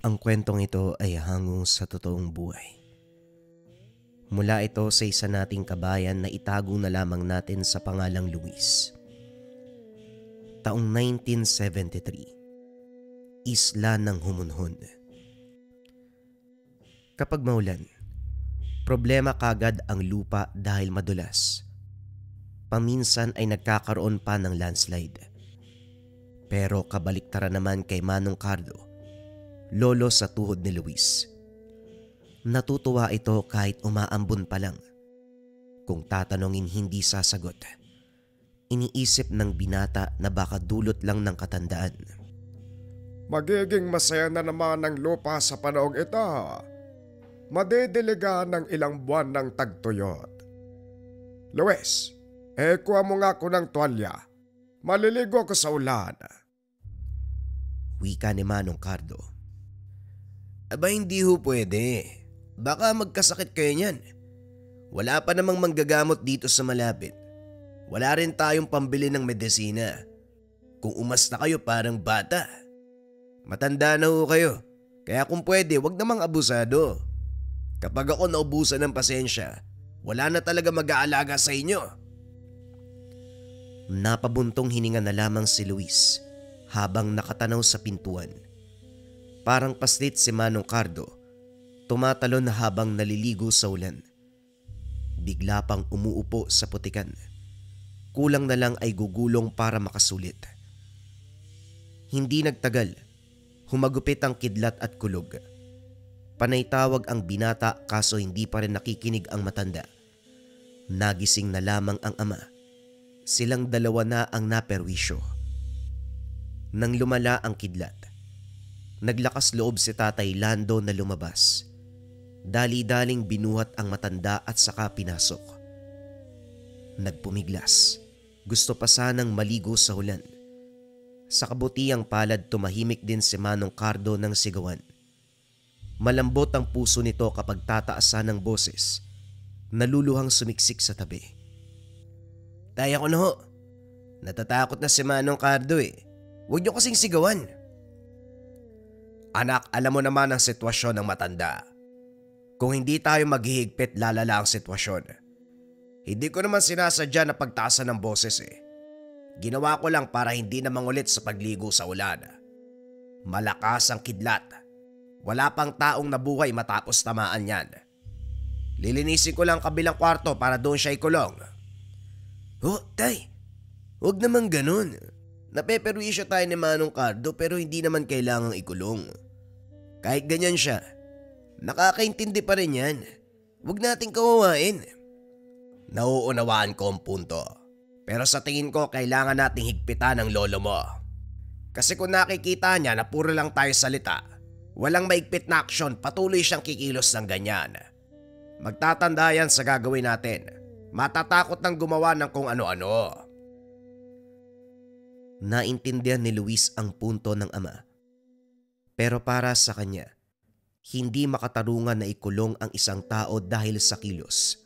Ang kwentong ito ay hango sa totoong buhay. Mula ito sa isa nating kabayan na itago na lamang natin sa pangalang Luis. Taong 1973, Isla ng Humunhon. Kapag maulan, problema kagad ang lupa dahil madulas. Paminsan ay nagkakaroon pa ng landslide. Pero kabaliktaran naman kay Manong Cardo, lolo sa tuhod ni Luis. Natutuwa ito kahit umaambon pa lang. Kung tatanungin hindi sasagot. Iniisip ng binata na baka dulot lang ng katandaan. Magiging masaya na naman ang lupa sa panahong ito. Madidiligan ng ilang buwan ng tagtuyot. Luis, kuha mo nga ko ng tuwalya. Maliligo ko sa ulan. Wika ni Manong Cardo. Aba hindi ho pwede. Baka magkasakit kayo niyan. Wala pa namang manggagamot dito sa malapit. Wala rin tayong pambili ng medisina. Kung umasta kayo parang bata. Matanda na ho kayo. Kaya kung pwede, wag namang abusado. Kapag ako naubusan ng pasensya, wala na talaga mag-aalaga sa inyo. Napabuntong hininga na lamang si Luis habang nakatanaw sa pintuan. Parang paslit si Manong Cardo, tumatalon na habang naliligo sa ulan. Bigla pang umuupo sa putikan. Kulang na lang ay gugulong para makasulit. Hindi nagtagal, humagupit ang kidlat at kulog. Panay tawag ang binata kaso hindi pa rin nakikinig ang matanda. Nagising na lamang ang ama. Silang dalawa na ang naperwisyo. Nang lumala ang kidlat, naglakas loob si Tatay Lando na lumabas. Dali-daling binuhat ang matanda at saka pinasok. Nagpumiglas. Gusto pa sanang maligo sa ulan. Sa kabutiang palad tumahimik din si Manong Cardo ng sigawan. Malambot ang puso nito kapag tataasan ng boses. Naluluhang sumiksik sa tabi. Taya ko na ho. Natatakot na si Manong Cardo eh. Huwag niyo kasing sigawan. Anak, alam mo naman ang sitwasyon ng matanda. Kung hindi tayo maghihigpit, lalala ang sitwasyon. Hindi ko naman sinasadya na pagtaasan ng boses eh. Ginawa ko lang para hindi na mangulit sa pagligo sa ulan. Malakas ang kidlat. Wala pang taong nabuhay matapos tamaan yan. Lilinisin ko lang kabilang kwarto para doon siya ikulong. Oh, tay. Huwag naman ganun. Napeperwisyo tayo ni Manong Cardo pero hindi naman kailangang ikulong. Kahit ganyan siya, nakakaintindi pa rin yan. Huwag nating kawawain. Nauunawaan ko ang punto. Pero sa tingin ko kailangan nating higpitan ang lolo mo. Kasi kung nakikita niya na puro lang tayo salita, walang maigpit na aksyon, patuloy siyang kikilos ng ganyan. Magtatanda yan sa gagawin natin. Matatakot ng gumawa ng kung ano-ano. Naintindihan ni Luis ang punto ng ama. Pero para sa kanya, hindi makatarungan na ikulong ang isang tao dahil sa kilos.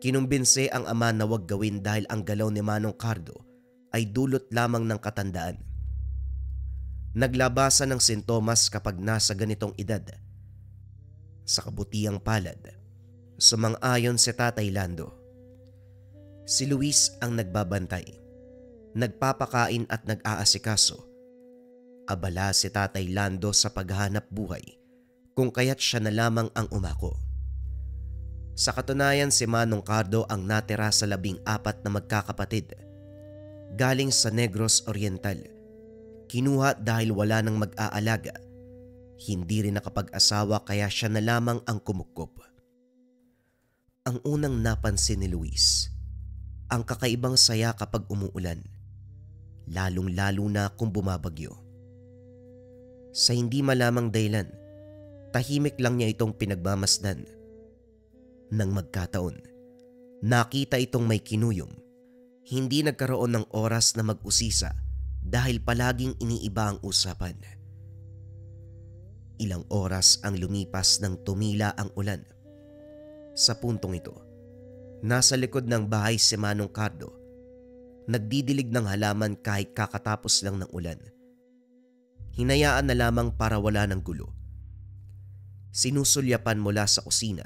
Kinumbinse ang ama na wag gawin dahil ang galaw ni Manong Cardo ay dulot lamang ng katandaan. Naglabasan ng sintomas kapag nasa ganitong edad. Sa kabutiang palad, sumang-ayon si Tatay Lando. Si Luis ang nagbabantay, nagpapakain at nag-aasikaso. Abala si Tatay Lando sa paghahanap buhay, kung kaya't siya na lamang ang umako. Sa katunayan si Manong Cardo ang natira sa 14 na magkakapatid. Galing sa Negros Oriental. Kinuha dahil wala nang mag-aalaga. Hindi rin nakapag-asawa kaya siya na lamang ang kumukup. Ang unang napansin ni Luis, ang kakaibang saya kapag umuulan. Lalong-lalo na kung bumabagyo. Sa hindi malamang dahilan, tahimik lang niya itong pinagmamasdan. Nang magkataon, nakita itong may kinuyom. Hindi nagkaroon ng oras na mag-usisa dahil palaging iniiba ang usapan. Ilang oras ang lumipas nang tumila ang ulan. Sa puntong ito, nasa likod ng bahay si Manong Cardo. Nagdidilig ng halaman kahit kakatapos lang ng ulan. Hinayaan na lamang para wala ng gulo. Sinusulyapan mula sa kusina,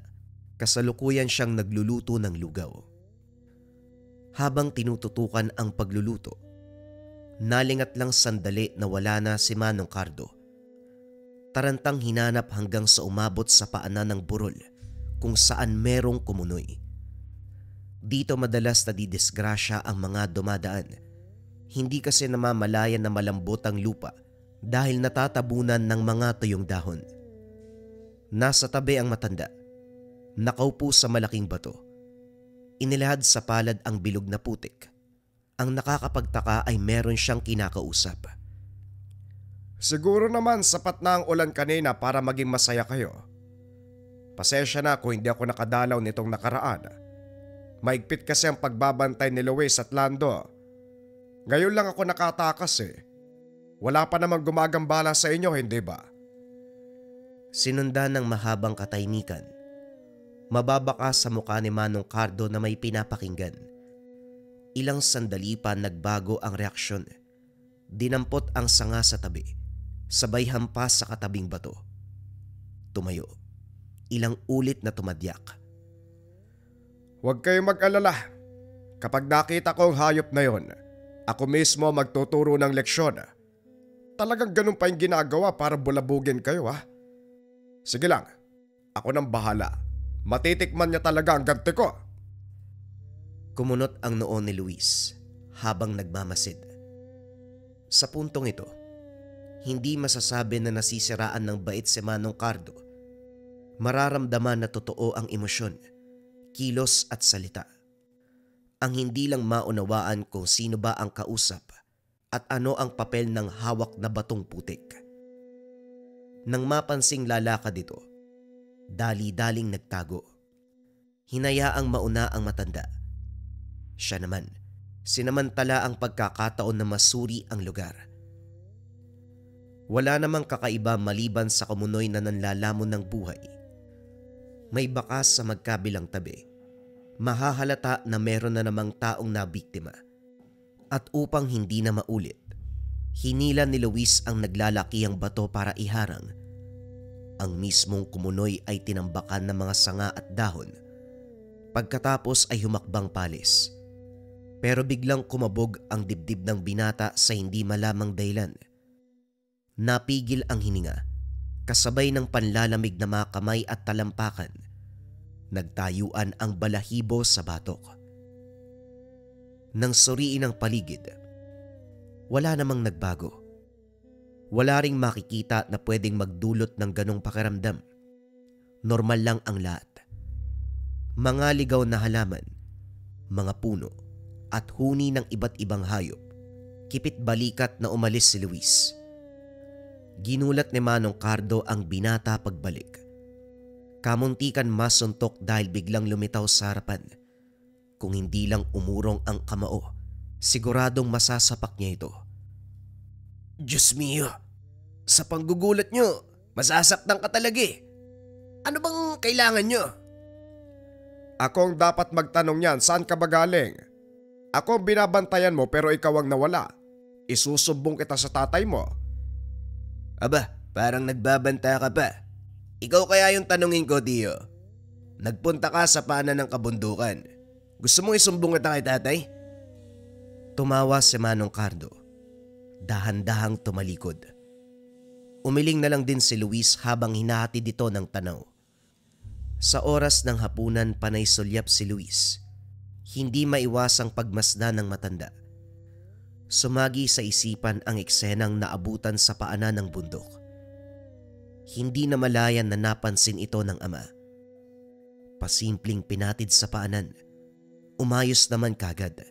kasalukuyan siyang nagluluto ng lugaw. Habang tinututukan ang pagluluto, nalingat lang sandali na wala na si Manong Cardo. Tarantang hinanap hanggang sa umabot sa paanan ng burol kung saan merong kumunoy. Dito madalas nadidisgrasya ang mga dumadaan. Hindi kasi namamalayan na malambot ang lupa dahil natatabunan ng mga tuyong dahon. Nasa tabi ang matanda, nakaupo sa malaking bato. Inilahad sa palad ang bilog na putik. Ang nakakapagtaka ay meron siyang kinakausap. Siguro naman sapat na ang ulan kanina para maging masaya kayo. Pasensya na kung hindi ako nakadalaw nitong nakaraan. Maigpit kasi ang pagbabantay ni Luis at Lando. Ngayon lang ako nakatakas eh. Wala pa namang gumagambala sa inyo, hindi ba? Sinundan ng mahabang katahimikan. Mababaka sa mukha ni Manong Cardo na may pinapakinggan. Ilang sandali pa nagbago ang reaksyon. Dinampot ang sanga sa tabi, sabay hampas sa katabing bato. Tumayo. Ilang ulit na tumadyak. Huwag kayong mag-alala. Kapag nakita ko ang hayop na yon, ako mismo magtuturo ng leksyon. Talagang ganun pa yung ginagawa para bulabugin kayo ha. Sige lang, ako nang bahala. Matitikman niya talaga ang ganti ko. Kumunot ang noo ni Luis habang nagmamasid. Sa puntong ito, hindi masasabi na nasisiraan ng bait si Manong Cardo. Mararamdaman na totoo ang emosyon, kilos at salita. Ang hindi lang maunawaan kung sino ba ang kausap at ano ang papel ng hawak na batong putik. Nang mapansing lalakad ito, dali-daling nagtago. Hinayaang mauna ang matanda. Siya naman, sinamantala ang pagkakataon na masuri ang lugar. Wala namang kakaiba maliban sa kumunoy na nanlalamon ng buhay. May bakas sa magkabilang tabi. Mahahalata na meron na namang taong nabiktima. At upang hindi na maulit, hinila ni Luis ang naglalakihang bato para iharang. Ang mismong kumunoy ay tinambakan ng mga sanga at dahon. Pagkatapos ay humakbang palis. Pero biglang kumabog ang dibdib ng binata sa hindi malamang dahilan. Napigil ang hininga, kasabay ng panlalamig na mga kamay at talampakan. Nagtayuan ang balahibo sa batok. Nang suriin ang paligid, wala namang nagbago. Wala ring makikita na pwedeng magdulot ng ganong pakiramdam. Normal lang ang lahat. Mga ligaw na halaman, mga puno, at huni ng iba't ibang hayop. Kipit balikat na umalis si Luis. Ginulat ni Manong Cardo ang binata pagbalik. Kamuntikan masuntok dahil biglang lumitaw sa harapan. Kung hindi lang umurong ang kamao, siguradong masasapak niya ito. Diyos mio, sa panggugulat nyo, masasaktan ka talaga eh. Ano bang kailangan nyo? Akong dapat magtanong yan, saan ka ba galing? Ako ang binabantayan mo pero ikaw ang nawala. Isusumbong kita sa tatay mo. Aba, parang nagbabanta ka pa. Ikaw kaya yung tanungin ko, Dio. Nagpunta ka sa paanan ng kabundukan. Gusto mong isumbong kita kay tatay? Tumawa si Manong Cardo. Dahan-dahang tumalikod. Umiling na lang din si Luis habang hinahatid ito ng tanaw. Sa oras ng hapunan panay sulyap si Luis. Hindi maiwasang pagmasdan ng matanda. Sumagi sa isipan ang eksenang naabutan sa paanan ng bundok. Hindi na malayan na napansin ito ng ama. Pasimpleng pinatid sa paanan. Umayos naman kagad.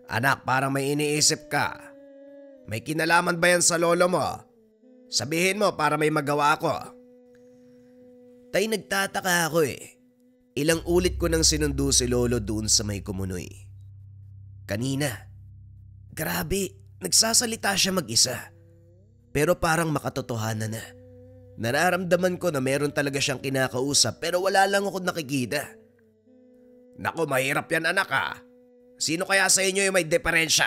Anak, parang may iniisip ka. May kinalaman ba yan sa lolo mo? Sabihin mo para may magawa ako. Tay, nagtataka ako eh. Ilang ulit ko nang sinundo si lolo doon sa may kumunoy. Kanina. Grabe, nagsasalita siya mag-isa. Pero parang makatotohanan na. Nararamdaman ko na meron talaga siyang kinakausap pero wala lang ako nakikita. Naku, mahirap yan anak ha. Sino kaya sa inyo yung may diferensya?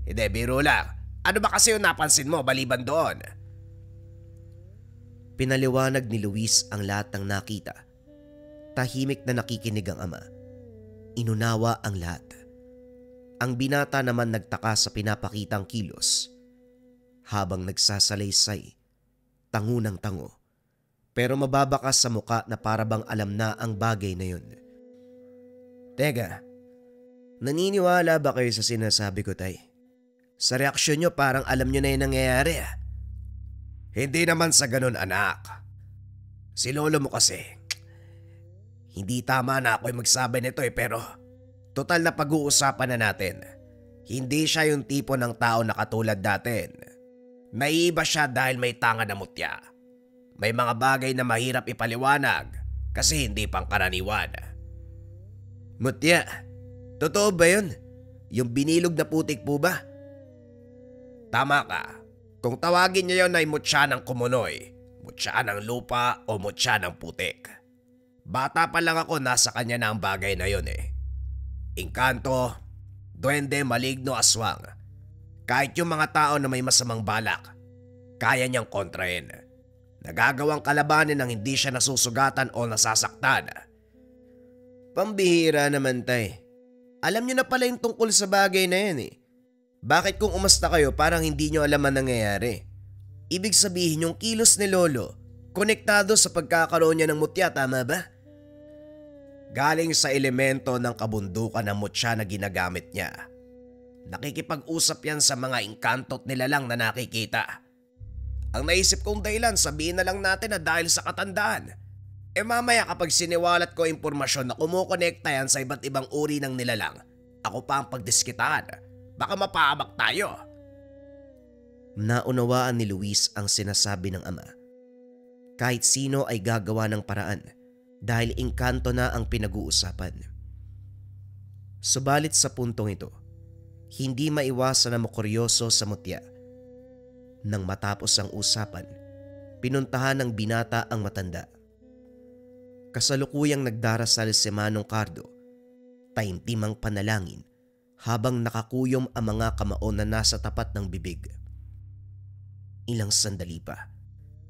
Hindi, biro lang. Ano ba kasi yung napansin mo baliban doon? Pinaliwanag ni Luis ang lahat ng nakita. Tahimik na nakikinig ang ama. Inunawa ang lahat. Ang binata naman nagtaka sa pinapakitang kilos. Habang nagsasalaysay, tango ng tango. Pero mababakas sa muka na parabang alam na ang bagay na yun. Teka, naniniwala ba kayo sa sinasabi ko, tay? Sa reaksyon nyo parang alam nyo na yung nangyayari ah. Hindi naman sa ganun, anak. Si lolo mo kasi. Hindi tama na ako'y magsabi nito pero total na pag-uusapan na natin. Hindi siya yung tipo ng tao na katulad natin. Naiiba siya dahil may tanga na mutya. May mga bagay na mahirap ipaliwanag kasi hindi pangkaraniwan. Mutya, totoo ba yun? Yung binilog na putik po ba? Tama ka. Kung tawagin niya yun ay mutya ng kumunoy, mutya ng lupa o mutya ng putik. Bata pa lang ako nasa kanya na ang bagay na yun eh. Engkanto, duwende, maligno, aswang. Kahit yung mga tao na may masamang balak, kaya niyang kontrahin. Nagagawang kalabanin nang hindi siya nasusugatan o nasasaktan. Pambihira naman, tay. Alam niyo na pala yung tungkol sa bagay na yan eh. Bakit kung umasta kayo parang hindi nyo alam ang nangyayari? Ibig sabihin yung kilos ni Lolo, konektado sa pagkakaroon niya ng mutya, tama ba? Galing sa elemento ng kabundukan ng mutya na ginagamit niya. Nakikipag-usap yan sa mga engkanto't nilalang na nakikita. Ang naisip kong dahilan, sabihin na lang natin na dahil sa katandaan. Mamaya kapag siniwalat ko impormasyon na kumukonekta yan sa iba't ibang uri ng nilalang, ako pa ang pagdiskitahan. Baka mapahamak tayo. Naunawaan ni Luis ang sinasabi ng ama. Kahit sino ay gagawa ng paraan dahil engkanto na ang pinag-uusapan. Subalit sa puntong ito, hindi maiwasan na makuryoso sa mutya. Nang matapos ang usapan, pinuntahan ng binata ang matanda. Kasalukuyang nagdarasal si Manong Cardo, taimtimang panalangin habang nakakuyom ang mga kamao na nasa tapat ng bibig. Ilang sandali pa,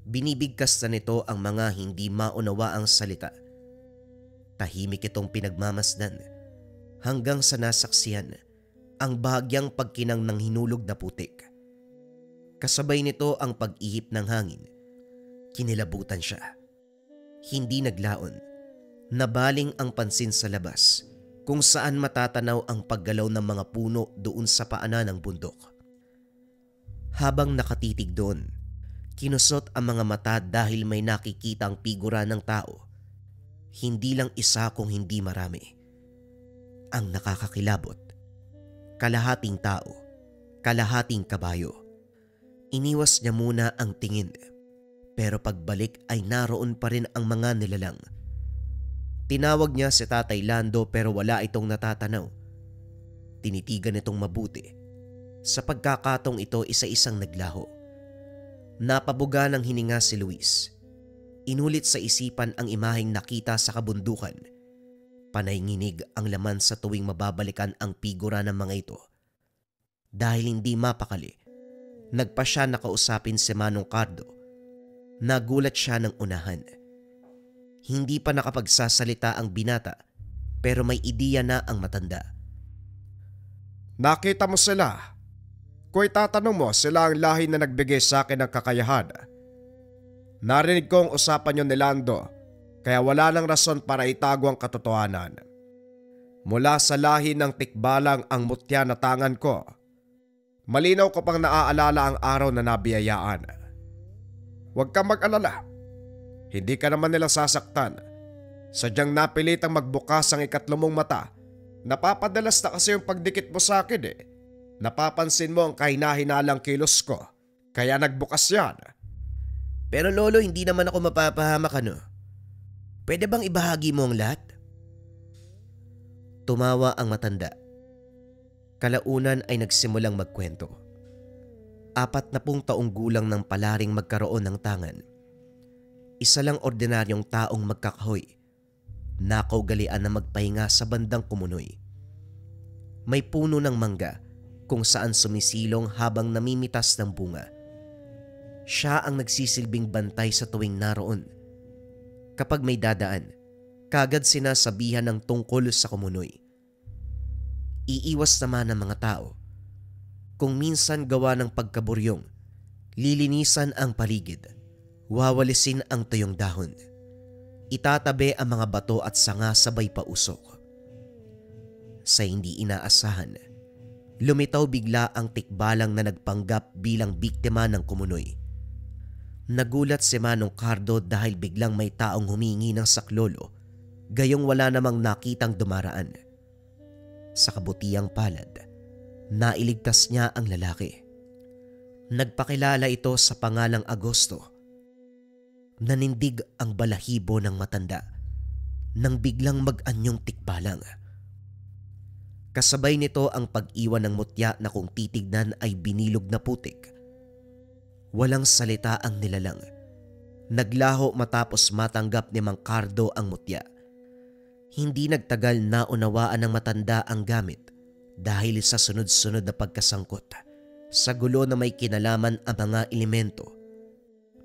binibigkas na nito ang mga hindi maunawaang salita. Tahimik itong pinagmamasdan hanggang sa nasaksihan ang bahagyang pagkinang ng hinulog na putik. Kasabay nito ang pag-ihip ng hangin. Kinilabutan siya. Hindi naglaon. Nabaling ang pansin sa labas kung saan matatanaw ang paggalaw ng mga puno doon sa paanan ng bundok. Habang nakatitig doon, kinusot ang mga mata dahil may nakikita ang figura ng tao. Hindi lang isa kung hindi marami. Ang nakakakilabot. Kalahating tao, kalahating kabayo. Iniwas niya muna ang tingin, pero pagbalik ay naroon pa rin ang mga nilalang. Tinawag niya si Tatay Lando pero wala itong natatanaw. Tinitigan itong mabuti. Sa pagkakatong ito isa-isang naglaho. Napabuga ng hininga si Luis. Inulit sa isipan ang imaheng nakita sa kabundukan. Panay nginig ang laman sa tuwing mababalikan ang figura ng mga ito. Dahil hindi mapakali, nagpa siya na kausapin si Manong Cardo. Nagulat siya ng unahan. Hindi pa nakapagsasalita ang binata pero may ideya na ang matanda. Nakita mo sila? Kung itatanong mo, sila ang lahi na nagbigay sa akin ng kakayahan. Narinig kong usapan yun ni Lando kaya wala nang rason para itago ang katotohanan. Mula sa lahi ng tikbalang ang mutya na tangan ko, malinaw ko pang naaalala ang araw na nabiyayaan. Huwag kang mag-alala. Hindi ka naman nila sasaktan. Sadyang napilitang magbukas ang ikatlumong mata. Napapadalas na kasi yung pagdikit mo sa akin eh. Napapansin mo ang kahina-hinalang kilos ko. Kaya nagbukas yan. Pero lolo, hindi naman ako mapapahamak ano. Pwede bang ibahagi mo ang lahat? Tumawa ang matanda. Kalaunan ay nagsimulang magkwento. 40 taong gulang nang palaring magkaroon ng tangan. Isa lang ordinaryong taong magkakahoy. Nakaugalian na magpahinga sa bandang Kumunoy. May puno ng mangga kung saan sumisilong habang namimitas ng bunga. Siya ang nagsisilbing bantay sa tuwing naroon. Kapag may dadaan, kagad sinasabihan ng tungkol sa kumunoy. Iiwas naman ng mga tao. Kung minsan gawa ng pagkaburyong, lilinisan ang paligid, wawalisin ang tuyong dahon. Itatabi ang mga bato at sanga sabay pausok. Sa hindi inaasahan, lumitaw bigla ang tikbalang na nagpanggap bilang biktima ng kumunoy. Nagulat si Manong Cardo dahil biglang may taong humingi ng saklolo, gayong wala namang nakitang dumaraan. Sa kabutihang palad, nailigtas niya ang lalaki. Nagpakilala ito sa pangalang Agosto. Nanindig ang balahibo ng matanda nang biglang mag-anyong tikbalang. Kasabay nito ang pag-iwan ng mutya na kung titignan ay binilog na putik. Walang salita ang nilalang. Naglaho matapos matanggap ni Mang Cardo ang mutya. Hindi nagtagal na unawaan ng matanda ang gamit dahil sa sunod-sunod na pagkasangkot sa gulo na may kinalaman ang mga elemento,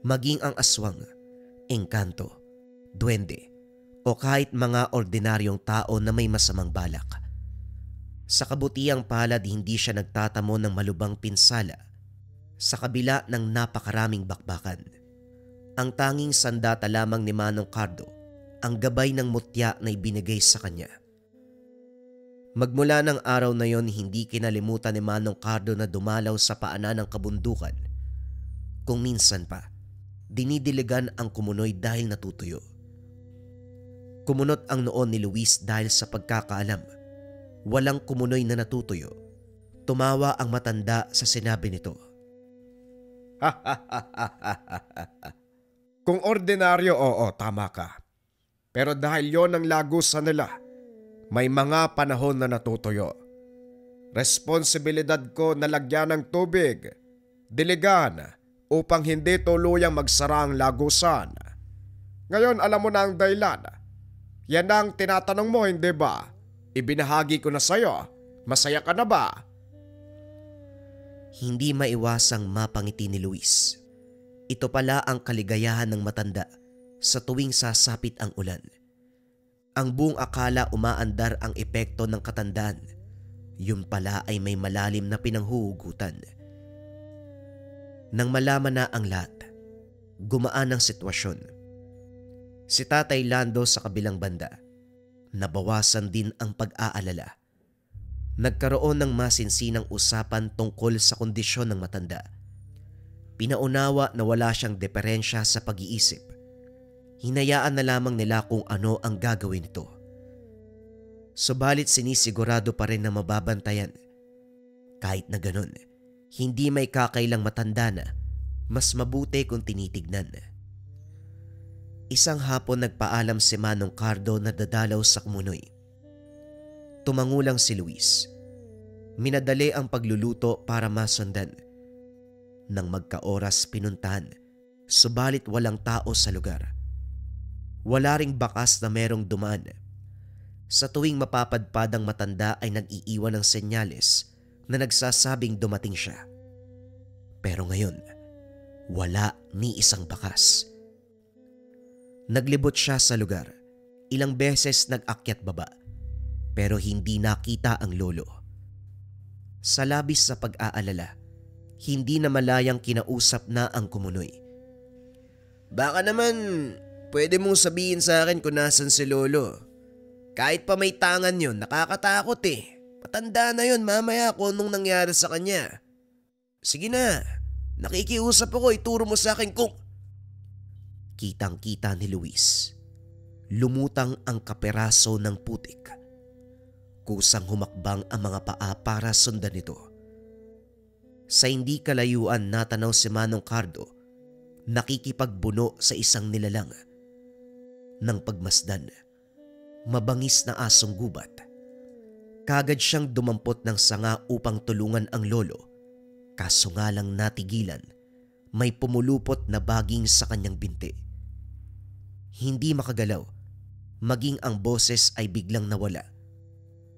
maging ang aswang, engkanto, duwende o kahit mga ordinaryong tao na may masamang balak. Sa kabutihang palad hindi siya nagtatamo ng malubhang pinsala sa kabila ng napakaraming bakbakan. Ang tanging sandata lamang ni Manong Cardo ang gabay ng mutya na ibinigay sa kanya. Magmula ng araw na yon hindi kinalimutan ni Manong Cardo na dumalaw sa paanan ng kabundukan. Kung minsan pa, dinidiligan ang kumunoy dahil natutuyo. Kumunot ang noon ni Luis dahil sa pagkakaalam. Walang kumunoy na natutuyo. Tumawa ang matanda sa sinabi nito. Kung ordinaryo, oo, tama ka. Pero dahil yon ang lagusan nila, may mga panahon na natutuyo. Responsibilidad ko na lagyan ng tubig, diligan, upang hindi tuluyang magsara ang lagusan. Ngayon alam mo na ang dahilan. Yan ang tinatanong mo, hindi ba? Ibinahagi ko na sa'yo. Masaya ka na ba? Hindi maiwasang mapangiti ni Luis. Ito pala ang kaligayahan ng matanda sa tuwing sasapit ang ulan. Ang buong akala umaandar ang epekto ng katandaan. Yun pala ay may malalim na pinanghuhugutan. Nang malaman na ang lahat, gumaan ang sitwasyon. Si Tatay Lando sa kabilang banda, nabawasan din ang pag-aalala. Nagkaroon ng masinsinang usapan tungkol sa kondisyon ng matanda. Pinaunawa na wala siyang deperensya sa pag-iisip. Hinayaan na lamang nila kung ano ang gagawin nito. Subalit sinisigurado pa rin na mababantayan. Kahit na ganun, hindi may kakailang matanda na mas mabuti kung tinitignan. Isang hapon nagpaalam si Manong Cardo na dadalaw sa kumunoy. Tumangulang si Luis. Minadali ang pagluluto para masundan. Nang magkaoras pinuntahan, subalit walang tao sa lugar. Wala ring bakas na merong dumaan. Sa tuwing mapapadpad ang matanda ay nag-iiwan ng senyales na nagsasabing dumating siya. Pero ngayon, wala ni isang bakas. Naglibot siya sa lugar. Ilang beses nag-akyat baba, pero hindi nakita ang lolo. Sa labis sa pag-aalala, hindi na malayang kinausap na ang kumunoy. Baka naman pwede mong sabihin sa akin kung nasan si lolo. Kahit pa may tangan yun, nakakatakot eh. Matanda na yun, mamaya kung anong nangyari sa kanya. Sige na, nakikiusap ako, ituro mo sa akin kung... Kitang-kita ni Luis. Lumutang ang kaperaso ng putik. Kusang humakbang ang mga paa para sundan ito. Sa hindi kalayuan natanaw si Manong Cardo, nakikipagbuno sa isang nilalang. Nang pagmasdan, mabangis na asong gubat. Kagad siyang dumampot ng sanga upang tulungan ang lolo, kaso nga lang natigilan, may pumulupot na baging sa kanyang binti. Hindi makagalaw, maging ang boses ay biglang nawala.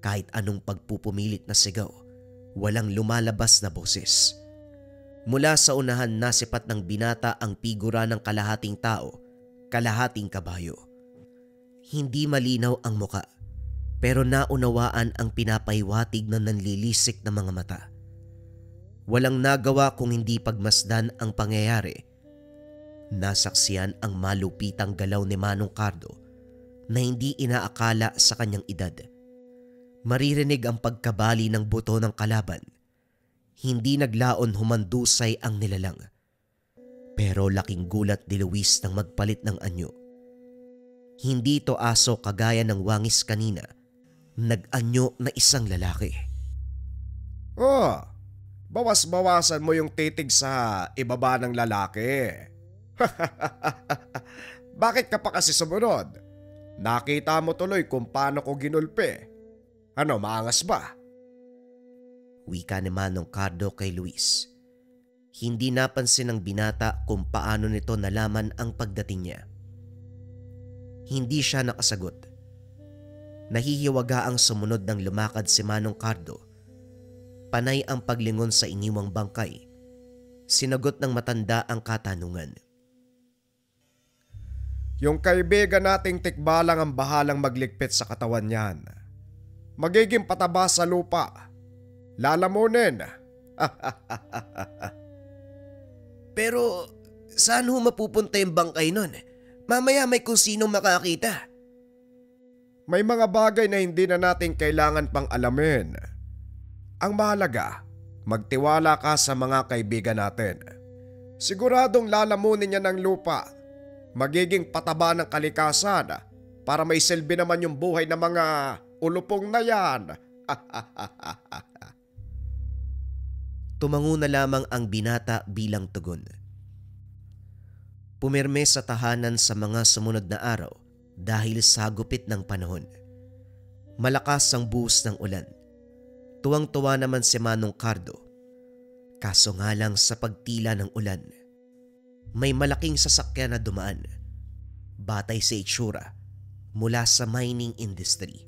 Kahit anong pagpupumilit na sigaw, Walang lumalabas na boses. Mula sa unahan nasipat ng binata ang figura ng kalahating tao, kalahating kabayo. Hindi malinaw ang muka, pero naunawaan ang pinapahiwatig na nanlilisik na mga mata. Walang nagawa kung hindi pagmasdan ang pangyayari. Nasaksiyan ang malupitang galaw ni Manong Cardo na hindi inaakala sa kanyang edad. Maririnig ang pagkabali ng buto ng kalaban. Hindi naglaon humandusay ang nilalang. Pero laking gulat ni Luis nang magpalit ng anyo. Hindi ito aso kagaya ng wangis kanina. Nag-anyo na isang lalaki. Oh, bawas-bawasan mo yung titig sa ibaba ng lalaki. Bakit ka pa kasi sumunod? Nakita mo tuloy kung paano ko ginulpe. Ano, maangas ba? Wika ni Manong Cardo kay Luis. Hindi napansin ng binata kung paano nito nalaman ang pagdating niya. Hindi siya nakasagot. Nahihiwaga ang sumunod ng lumakad si Manong Cardo. Panay ang paglingon sa iniwang bangkay. Sinagot ng matanda ang katanungan. Yung kaibigan nating tikbalang ang bahalang magligpit sa katawan niyan. Magiging pataba sa lupa. Lalamunin. Pero saan ho mapupunta yung bangkay nun? Mamaya may kung sinong makakita. May mga bagay na hindi na natin kailangan pang alamin. Ang mahalaga, magtiwala ka sa mga kaibigan natin. Siguradong lalamunin niya ng lupa. Magiging pataba ng kalikasan para may silbi naman yung buhay ng mga ulupong na yan. Tumango na lamang ang binata bilang tugon. Pumirme sa tahanan sa mga sumunod na araw dahil sa gupit ng panahon. Malakas ang buhos ng ulan. Tuwang-tuwa naman si Manong Cardo. Kaso nga lang sa pagtila ng ulan, may malaking sasakyan na dumaan. Batay sa itsura, mula sa mining industry.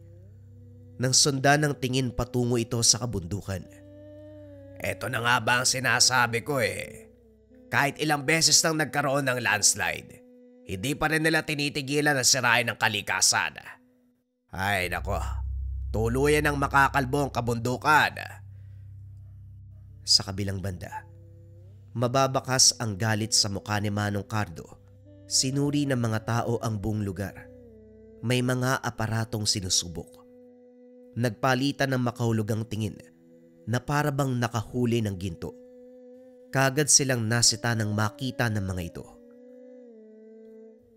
Nang sundan ng tingin patungo ito sa kabundukan. Eto na nga ba ang sinasabi ko eh. Kahit ilang beses nang nagkaroon ng landslide, hindi pa rin nila tinitigilan na sirain ng kalikasan. Ay nako, tuluyan ang makakalbo ang kabundukan. Sa kabilang banda, mababakas ang galit sa mukha ni Manong Cardo. Sinuri ng mga tao ang buong lugar. May mga aparatong sinusubok. Nagpalitan ng makahulugang tingin na parabang nakahuli ng ginto. Kagad silang nasita ng makita ng mga ito.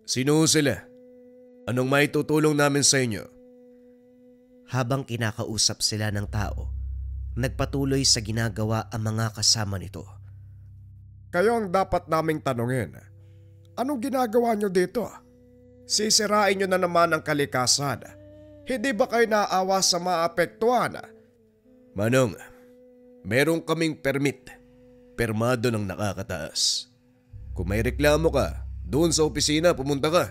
Sino sila? Anong maitutulong namin sa inyo? Habang kinakausap sila ng tao, nagpatuloy sa ginagawa ang mga kasama nito. Kayo ang dapat naming tanungin. Anong ginagawa nyo dito? Sisirain nyo na naman ang kalikasan. Hindi ba kayo naawa sa maapektuhan? Manong, meron kaming permit. Permado ng nakakataas. Kung may reklamo ka, doon sa opisina pumunta ka.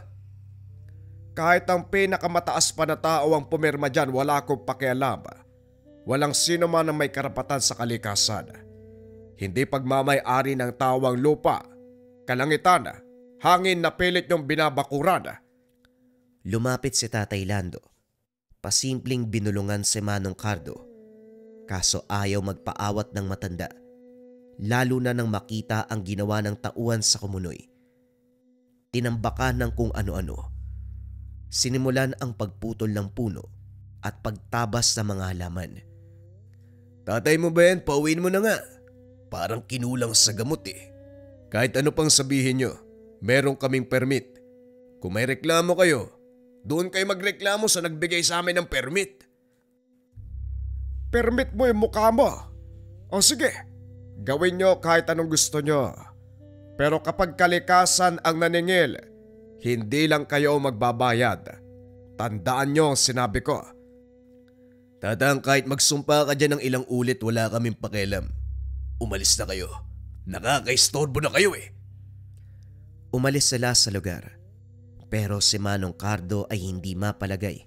Kahit ang pinakamataas pa na tao ang pumirma dyan, wala akong pakialam. Walang sino man ang may karapatan sa kalikasan. Hindi pagmamay-ari ng tao ang lupa, kalangitan, hangin na pilit niyong binabakuran. Lumapit si Tatay Lando. Pasimpleng binulungan si Manong Cardo. Kaso ayaw magpaawat ng matanda. Lalo na nang makita ang ginawa ng tauhan sa kumunoy. Tinambakan ng kung ano-ano. Sinimulan ang pagputol ng puno at pagtabas ng mga halaman. Tatay mo ba yan? Pauwiin mo na nga. Parang kinulang sa gamot eh. Kahit ano pang sabihin nyo, meron kaming permit. Kung may reklamo kayo, doon kayo magreklamo sa nagbigay sa amin ng permit. Permit mo yung mukha mo. O sige, gawin nyo kahit anong gusto nyo. Pero kapag kalikasan ang naningil, hindi lang kayo magbabayad. Tandaan nyo ang sinabi ko. Tatang, kahit magsumpa ka dyan ng ilang ulit, wala kaming pakialam. Umalis na kayo. Nakakaistorbo na kayo eh. Umalis sila sa lugar. Pero si Manong Cardo ay hindi mapalagay.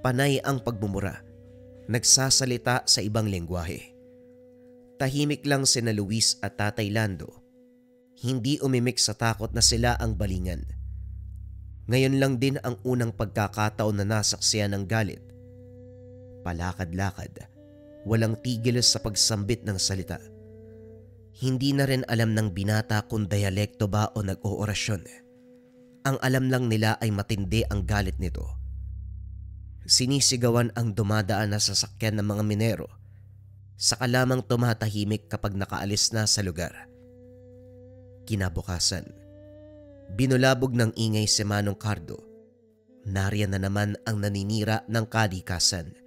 Panay ang pagmumura. Nagsasalita sa ibang lengguwahe. Tahimik lang sina Luis at Tatay Lando. Hindi umimik sa takot na sila ang balingan. Ngayon lang din ang unang pagkakataon na nasaksiyan ng galit. Palakad-lakad, walang tigil sa pagsambit ng salita. Hindi na rin alam ng binata kung dialekto ba o nag-oorasyon. Ang alam lang nila ay matindi ang galit nito. Sinisigawan ang dumadaan na sasakyan ng mga minero. Saka lamang tumatahimik kapag nakaalis na sa lugar. Kinabukasan, binulabog ng ingay si Manong Cardo. Nariyan na naman ang naninira ng kalikasan.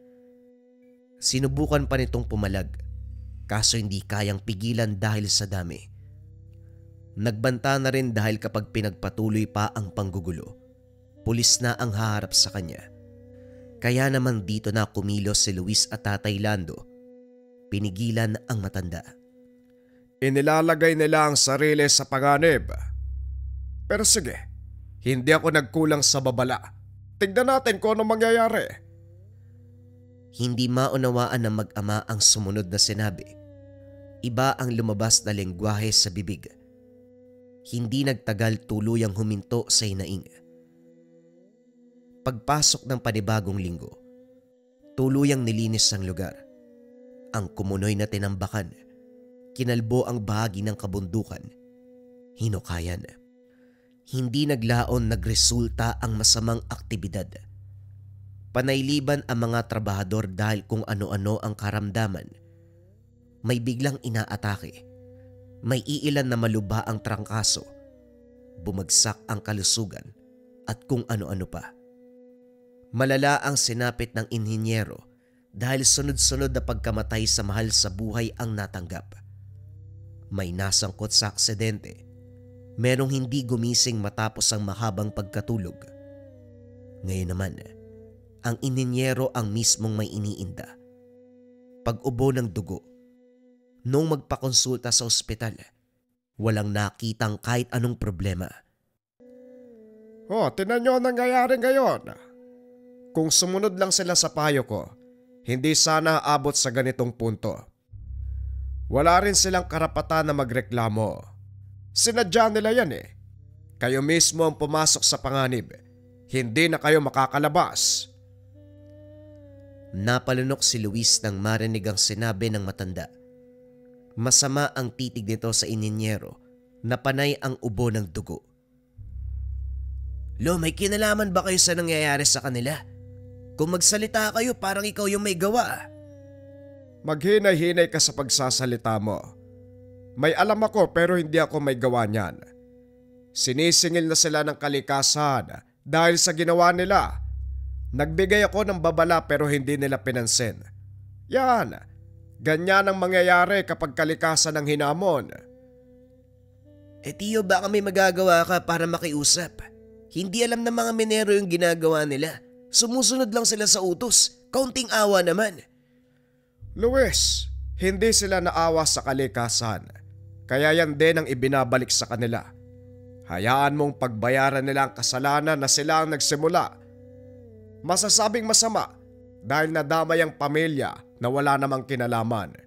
Sinubukan pa nitong pumalag, kaso hindi kayang pigilan dahil sa dami. Nagbanta na rin dahil kapag pinagpatuloy pa ang panggugulo, pulis na ang haharap sa kanya. Kaya naman dito na kumilos si Luis at Tatay Lando. Pinigilan ang matanda. Inilalagay nila ang sarili sa panganib. Pero sige, hindi ako nagkulang sa babala. Tignan natin kung ano mangyayari. Hindi maunawaan ng mag-ama ang sumunod na sinabi. Iba ang lumabas na lengguwahe sa bibig. Hindi nagtagal tuluyang huminto sa hinaing. Pagpasok ng panibagong linggo, tuluyang nilinis ang lugar. Ang kumunoy na tinambakan, kinalbo ang bahagi ng kabundukan, hinukayan. Hindi naglaon nagresulta ang masamang aktibidad. Panayliban ang mga trabahador dahil kung ano-ano ang karamdaman. May biglang inaatake. May iilan na maluba ang trangkaso. Bumagsak ang kalusugan at kung ano-ano pa. Malala ang sinapit ng inhinyero dahil sunod-sunod na pagkamatay sa mahal sa buhay ang natanggap. May nasangkot sa aksidente. Merong hindi gumising matapos ang mahabang pagkatulog. Ngayon naman, ang inhinyero ang mismong may iniinda. Pag-ubo ng dugo. Nung magpakonsulta sa ospital, walang nakitang kahit anong problema. Tinan nyo ang nangyayari ngayon. Kung sumunod lang sila sa payo ko, hindi sana aabot sa ganitong punto. Wala rin silang karapatan na magreklamo. Sinadya nila yan eh. Kayo mismo ang pumasok sa panganib. Hindi na kayo makakalabas. Napalunok si Luis nang marinig ang sinabi ng matanda. Masama ang titig nito sa inhinyero na panay ang ubo ng dugo. Lo, may kinalaman ba kayo sa nangyayari sa kanila? Kung magsalita kayo, parang ikaw yung may gawa. Maghinay-hinay ka sa pagsasalita mo. May alam ako pero hindi ako may gawa niyan. Sinisingil na sila ng kalikasan dahil sa ginawa nila. Nagbigay ako ng babala pero hindi nila pinansin. Yan, ganyan ang mangyayari kapag kalikasan ang hinamon. Tiyo, baka may magagawa ka para makiusap. Hindi alam ng mga minero yung ginagawa nila. Sumusunod lang sila sa utos. Kaunting awa naman. Luis, hindi sila naawa sa kalikasan. Kaya yan din ang ibinabalik sa kanila. Hayaan mong pagbayaran nila ang kasalanan na sila ang nagsimula. Masasabing masama dahil nadamay ang pamilya na wala namang kinalaman.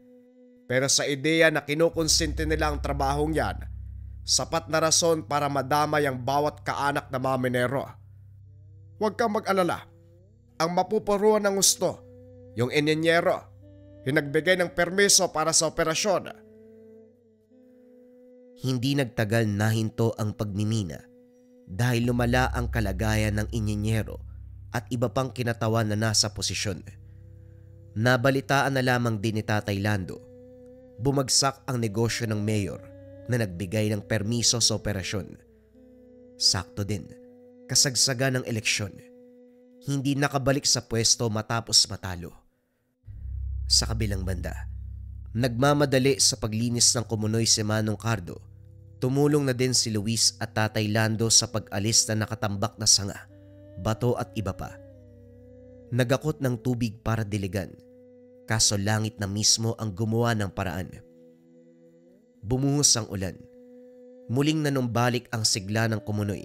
Pero sa ideya na kinukonsinti nila ang trabahong yan, sapat na rason para madamay ang bawat kaanak na mga minero. Huwag kang mag-alala. Ang mapupuruan ng gusto, yung inhinyero, hinagbigay ng permiso para sa operasyon. Hindi nagtagal na hinto ang pagmimina dahil lumala ang kalagayan ng inhinyero at iba pang kinatawan na nasa posisyon. Nabalitaan na lamang din ni Tatay Lando. Bumagsak ang negosyo ng mayor na nagbigay ng permiso sa operasyon. Sakto din, kasagsagan ng eleksyon. Hindi nakabalik sa pwesto matapos matalo. Sa kabilang banda, nagmamadali sa paglinis ng kumunoy si Manong Cardo. Tumulong na din si Luis at Tatay Lando sa pag-alis na nakatambak na sanga, bato at iba pa. Nagakot ng tubig para diligan, kaso langit na mismo ang gumawa ng paraan. Bumuhos ang ulan. Muling nanumbalik ang sigla ng kumunoy.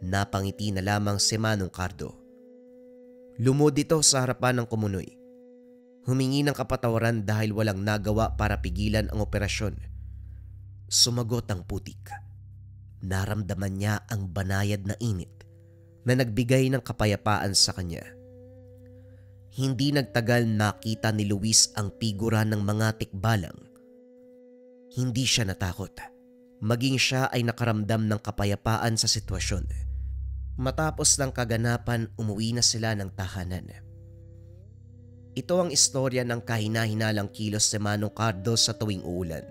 Napangiti na lamang si Manong Cardo. Lumod ito sa harapan ng kumunoy. Humingi ng kapatawaran dahil walang nagawa para pigilan ang operasyon. Sumagot ang putik. Naramdaman niya ang banayad na init na nagbigay ng kapayapaan sa kanya. Hindi nagtagal nakita ni Luis ang figura ng mga tikbalang. Hindi siya natakot. Maging siya ay nakaramdam ng kapayapaan sa sitwasyon. Matapos ng kaganapan, umuwi na sila ng tahanan. Ito ang istorya ng kahina-hinalang kilos ni Manong Cardo sa tuwing uulan.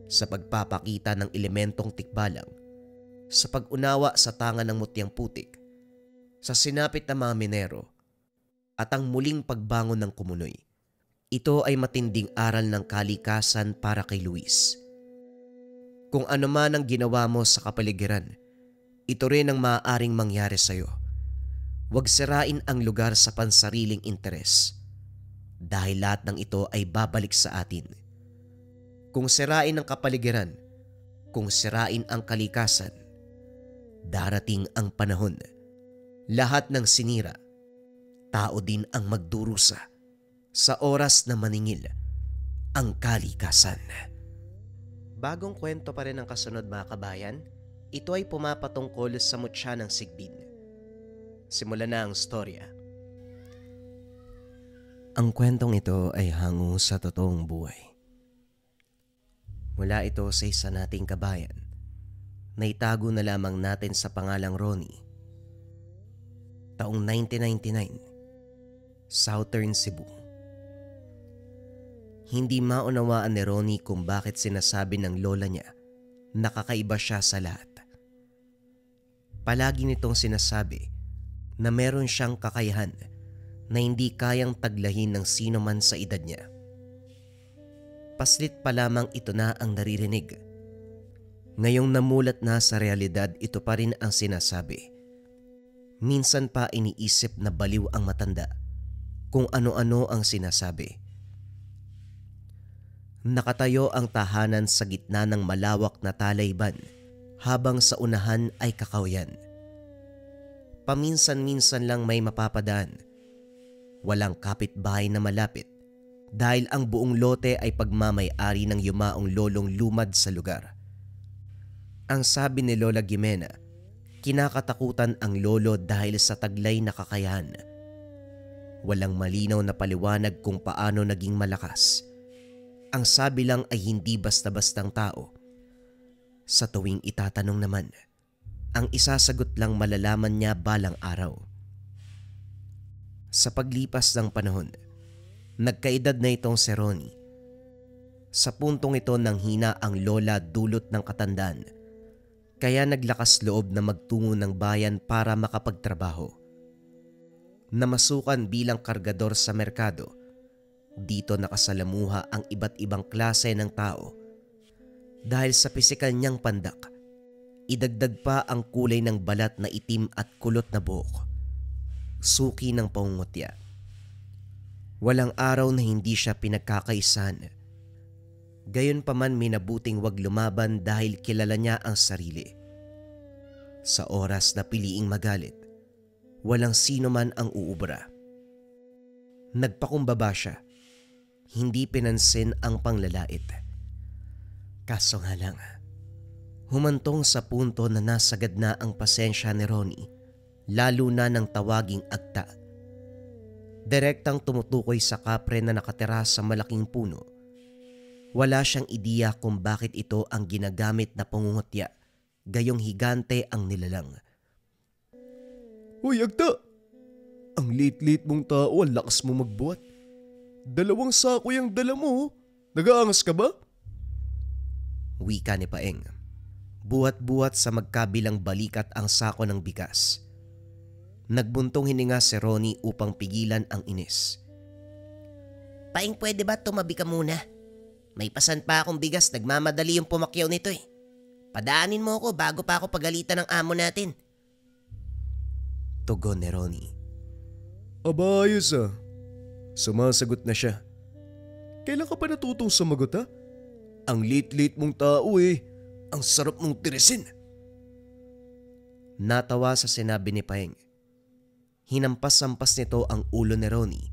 Sa pagpapakita ng elementong tikbalang, sa pag-unawa sa tanga ng mutyang putik, sa sinapit na mga minero, at ang muling pagbangon ng kumunoy. Ito ay matinding aral ng kalikasan para kay Luis. Kung ano man ang ginawa mo sa kapaligiran, ito rin ang maaaring mangyari sa iyo. Huwag sirain ang lugar sa pansariling interes dahil lahat ng ito ay babalik sa atin. Kung sirain ang kapaligiran, kung sirain ang kalikasan, darating ang panahon. Lahat ng sinira, tao din ang magdurusa sa oras na maningil ang kalikasan. Bagong kwento pa rin ang kasunod mga kabayan. Ito ay pumapatungkol sa mutya ng sigbin. Simulan na ang storya. Ang kwentong ito ay hango sa totoong buhay. Mula ito sa isa nating kabayan na itago na lamang natin sa pangalang Ronnie. Taong 1999, Southern Cebu. Hindi maunawaan ni Ronnie kung bakit sinasabi ng lola niya na kakaiba siya sa lahat. Palagi nitong sinasabi na meron siyang kakayahan na hindi kayang taglahin ng sino man sa edad niya. Paslit pa lamang ito na ang naririnig. Ngayong namulat na sa realidad, ito pa rin ang sinasabi. Minsan pa iniisip na baliw ang matanda kung ano-ano ang sinasabi. Nakatayo ang tahanan sa gitna ng malawak na talayban habang sa unahan ay kakawayan. Paminsan-minsan lang may mapapadaan. Walang kapitbahay na malapit dahil ang buong lote ay pagmamay-ari ng yumaong lolong lumad sa lugar. Ang sabi ni Lola Gimena, kinakatakutan ang lolo dahil sa taglay na kakayahan. Walang malinaw na paliwanag kung paano naging malakas. Ang sabi lang ay hindi basta-bastang tao. Sa tuwing itatanong naman, ang isasagot lang malalaman niya balang araw. Sa paglipas ng panahon, nagkaedad na itong si Ronnie. Sa puntong ito nang hina ang lola dulot ng katandaan, kaya naglakas loob na magtungo ng bayan para makapagtrabaho. Namasukan bilang kargador sa merkado, dito nakasalamuha ang iba't ibang klase ng tao. Dahil sa pisikal niyang pandak, idagdag pa ang kulay ng balat na itim at kulot na buhok. Suki ng pangungutya. Walang araw na hindi siya pinagkakaisahan. Gayunpaman minabuting wag lumaban dahil kilala niya ang sarili. Sa oras na piliing magalit, walang sino man ang uubra. Nagpakumbaba siya. Hindi pinansin ang panglalait. Kaso nga lang, humantong sa punto na nasagad na ang pasensya ni Ronnie, lalo na ng tawaging agta. Direktang tumutukoy sa kapre na nakatira sa malaking puno. Wala siyang ideya kung bakit ito ang ginagamit na pangungutya, gayong higante ang nilalang. Hoy agta! Ang lit-lit mong tao, ang lakas mo magbuhat. 2 sako yung dala mo. Nag-aangas ka ba? Wika ni Paeng. Buhat-buhat sa magkabilang balikat ang sako ng bigas. Nagbuntong hininga si Ronnie upang pigilan ang inis. Paeng, pwede ba tumabi ka muna? May pasan pa akong bigas, nagmamadali yung pumakyaw nito eh. Padaanin mo ako bago pa ako pagalitan ng amo natin. Tugon ni Ronnie. Aba, ayos ah. Sumasagot na siya. Kailan ka pa natutong sumagot ha? Ang lit-lit mong tao eh. Ang sarap mong tirisin. Natawa sa sinabi ni Paeng. Hinampas-sampas nito ang ulo ni Ronnie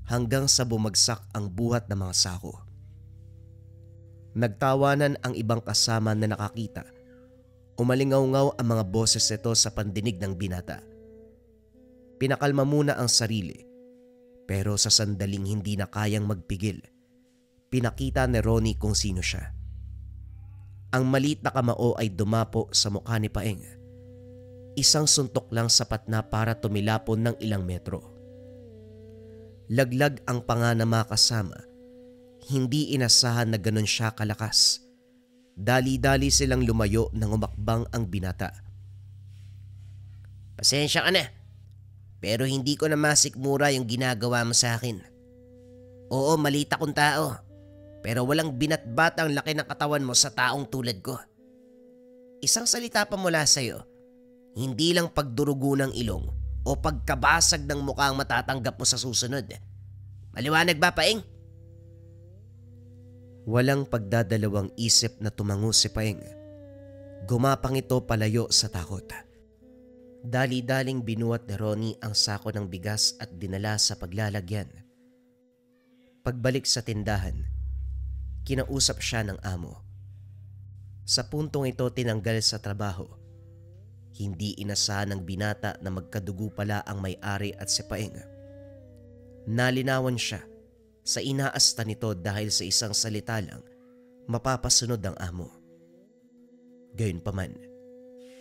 hanggang sa bumagsak ang buhat ng mga sako. Nagtawanan ang ibang kasama na nakakita. Umalingaw-ngaw ang mga boses nito sa pandinig ng binata. Pinakalma muna ang sarili, pero sa sandaling hindi na kayang magpigil, pinakita ni Ronnie kung sino siya. Ang maliit na kamao ay dumapo sa mukha ni Paeng. Isang suntok lang sapat na para tumilapon ng ilang metro. Laglag ang panga ng mga kasama. Hindi inasahan na ganun siya kalakas. Dali-dali silang lumayo nang umakbang ang binata. Pasensya ka na, pero hindi ko na masikmura yung ginagawa mo sa akin. Oo, maliit akong tao, pero walang binatbat ang laki ng katawan mo sa taong tulad ko. Isang salita pa mula sa'yo, hindi lang pagdurugo ng ilong o pagkabasag ng mukha ang matatanggap mo sa susunod. Maliwanag ba, Paeng? Walang pagdadalawang isip na tumango si Paeng. Gumapang ito palayo sa takot. Dali-daling binuhat ni Ronnie ang sako ng bigas at dinala sa paglalagyan. Pagbalik sa tindahan, kinausap siya ng amo. Sa puntong ito tinanggal sa trabaho. Hindi inasahan ng binata na magkadugo pala ang may-ari at si Paeng. Nalinawan siya sa inaasta nito dahil sa isang salita lang mapapasunod ang amo. Gayunpaman,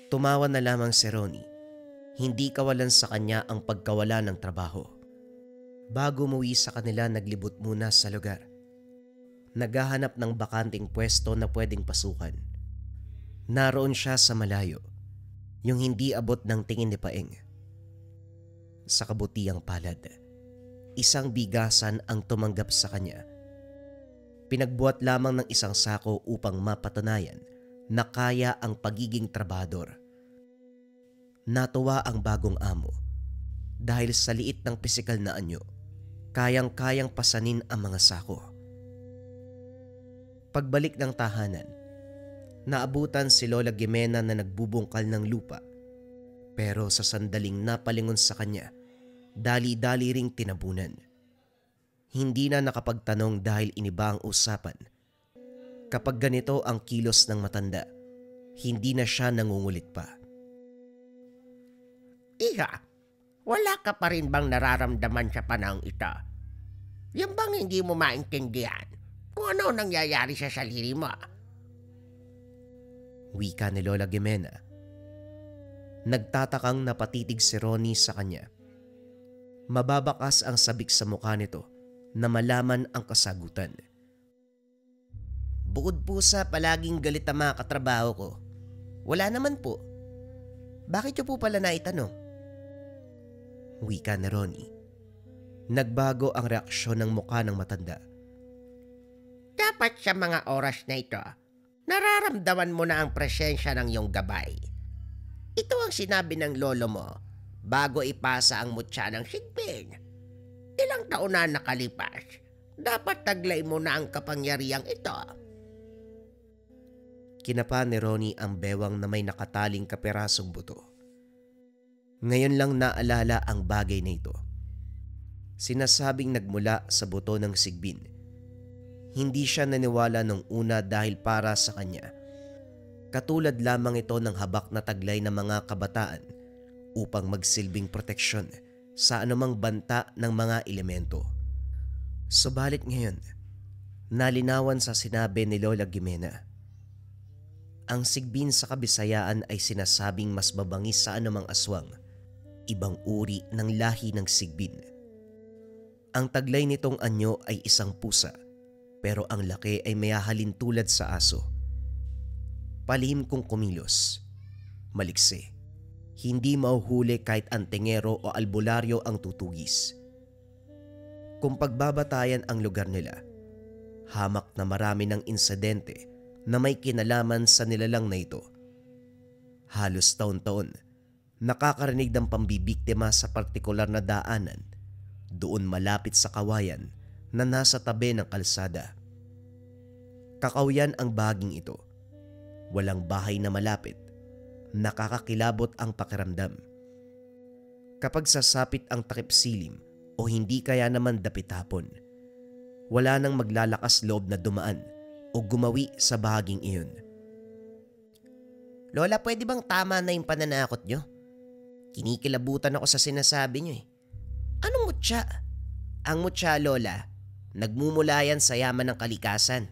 tumawa na lamang si Ronnie. Hindi kawalan sa kanya ang pagkawala ng trabaho. Bago umuwi sa kanila, naglibot muna sa lugar. Naghahanap ng bakanting pwesto na pwedeng pasukan. Naroon siya sa malayo, yung hindi abot ng tingin ni Paeng. Sa kabutiang palad, isang bigasan ang tumanggap sa kanya. Pinagbuhat lamang ng isang sako upang mapatunayan na kaya ang pagiging trabador. Natuwa ang bagong amo dahil sa liit ng pisikal na anyo, kayang-kayang pasanin ang mga sako. Pagbalik ng tahanan, naabutan si Lola Gimena na nagbubungkal ng lupa, pero sa sandaling napalingon sa kanya, dali-dali ring tinabunan. Hindi na nakapagtanong dahil iniba ang usapan. Kapag ganito ang kilos ng matanda, hindi na siya nangungulit pa. Iha, wala ka pa rin bang nararamdaman sa panahong ito? Yan bang hindi mo maintindihan kung ano nangyayari sa sarili mo? Wika ni Lola Gimena. Nagtatakang napatitig si Ronnie sa kanya. Mababakas ang sabik sa mukha nito na malaman ang kasagutan. Bukod po sa palaging galit ang mga katrabaho ko, wala naman po. Bakit niyo po pala naitanong? Wika ni Ronnie. Nagbago ang reaksyon ng mukha ng matanda. Dapat sa mga oras na ito, nararamdaman mo na ang presensya ng iyong gabay. Ito ang sinabi ng lolo mo bago ipasa ang mutya ng sigbin. Ilang taon na nakalipas, dapat taglay mo na ang kapangyarihang ito. Kinapa ni Ronnie ang bewang na may nakataling kaperasong buto. Ngayon lang naalala ang bagay na ito. Sinasabing nagmula sa buto ng sigbin. Hindi siya naniwala nung una dahil para sa kanya, katulad lamang ito ng habak na taglay ng mga kabataan upang magsilbing proteksyon sa anumang banta ng mga elemento. Subalit ngayon, nalinawan sa sinabi ni Lola Gimena. Ang sigbin sa Kabisayaan ay sinasabing mas mabangis sa anumang aswang, ibang uri ng lahi ng sigbin. Ang taglay nitong anyo ay isang pusa, pero ang laki ay mayahalin tulad sa aso. Palihim kong kumilos, maliksi. Hindi mauhuli kahit antingero o albularyo ang tutugis. Kung pagbabatayan ang lugar nila, hamak na marami ng insidente na may kinalaman sa nilalang na ito. Halos taon-taon, nakakarinig ng pambibiktima sa partikular na daanan, doon malapit sa kawayan na nasa tabi ng kalsada. Kakawayan ang bahaging ito. Walang bahay na malapit. Nakakakilabot ang pakiramdam. Kapag sasapit ang takip silim o hindi kaya naman dapit hapon. Wala nang maglalakas loob na dumaan o gumawi sa bahaging iyon. Lola, pwede bang tama na yung pananakot nyo? Kinikilabutan ako sa sinasabi nyo eh. Anong mutya? Ang mutya, Lola, nagmumula yan sa yaman ng kalikasan.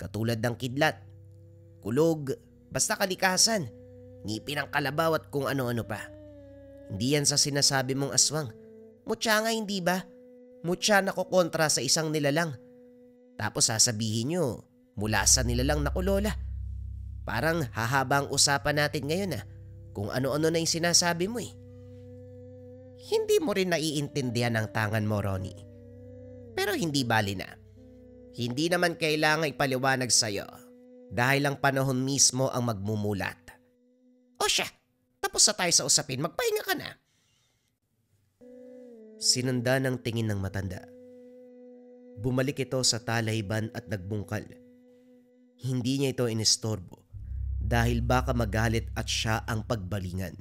Katulad ng kidlat, kulog, basta kalikasan, ngipin ng kalabaw at kung ano-ano pa. Hindi yan sa sinasabi mong aswang. Mutya nga, hindi ba? Mutya na kukontra sa isang nilalang. Tapos sasabihin nyo, mula sa nilalang na ko, Lola. Parang hahaba ang usapan natin ngayon kung ano-ano na yung sinasabi mo eh. Hindi mo rin naiintindihan ang tangan mo, Ronnie. Pero hindi bali na. Hindi naman kailangan ipaliwanag sa'yo dahil ang panahon mismo ang magmumulat. O siya, tapos na tayo sa usapin, magpahinga ka na. Sinanda ng tingin ng matanda. Bumalik ito sa talayban at nagbungkal. Hindi niya ito inistorbo dahil baka magalit at siya ang pagbalingan.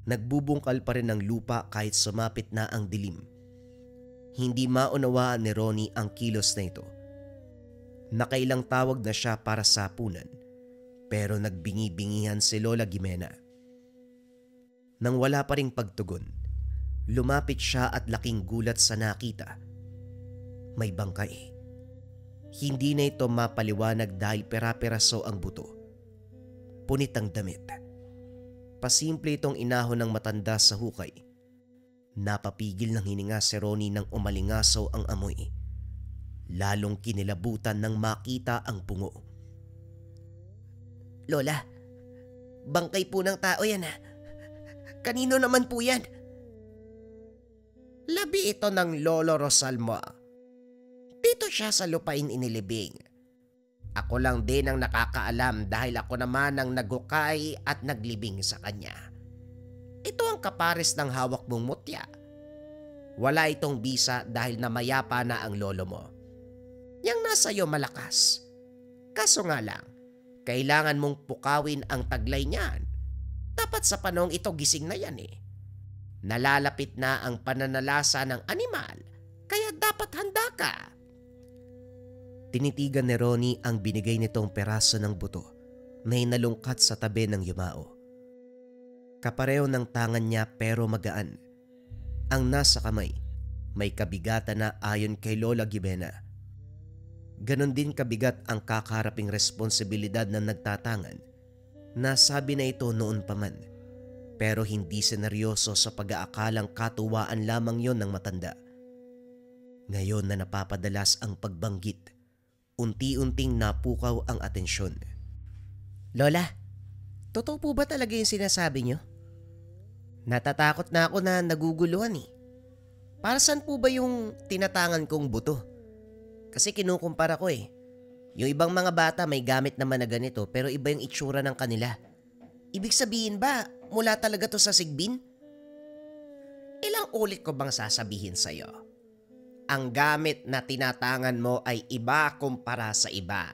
Nagbubungkal pa rin ng lupa kahit sumapit na ang dilim. Hindi maunawaan ni Ronnie ang kilos na ito. Nakailang tawag na siya para sapunan, pero nagbingi-bingihan si Lola Gimena. Nang wala pa ring pagtugon, lumapit siya at laking gulat sa nakita. May bangkay. Hindi na ito mapaliwanag dahil pera-peraso ang buto. Punit ang damit. Pasimple itong inahon ng matanda sa hukay. Napapigil ng hininga si Ronnie nang umalingasaw ang amoy. Lalong kinilabutan nang makita ang pungo. Lola, bangkay po ng tao yan Kanino naman po yan? Labi ito ng Lolo Rosalmo. Dito siya sa lupain inilibing. Ako lang din ang nakakaalam dahil ako naman ang naghukay at naglibing sa kanya. Ito ang kapares ng hawak mong mutya. Wala itong bisa dahil namayapa na ang lolo mo. Yang nasa iyo malakas. Kaso nga lang, kailangan mong pukawin ang taglay niyan. Dapat sa panahong ito gising na yan Nalalapit na ang pananalasa ng animal, kaya dapat handa ka. Tinitigan ni Ronnie ang binigay nitong peraso ng buto na inalungkat sa tabi ng yumao. Kapareho ng tangan niya pero magaan. Ang nasa kamay, may kabigatan na ayon kay Lola Gimena. Ganon din kabigat ang kakaharaping responsibilidad na nagtatangan. Nasabi na ito noon pa man, pero hindi seneryoso sa pag-aakalang katuwaan lamang yon ng matanda. Ngayon na napapadalas ang pagbanggit, unti-unting napukaw ang atensyon. Lola, totoo po ba talaga yung sinasabi nyo? Natatakot na ako na naguguluhan Para saan po ba yung tinatangan kong buto? Kasi kinukumpara ko Yung ibang mga bata may gamit naman na ganito pero iba yung itsura ng kanila. Ibig sabihin ba, mula talaga to sa sigbin? Ilang ulit ko bang sasabihin sa'yo? Ang gamit na tinatangan mo ay iba kumpara sa iba.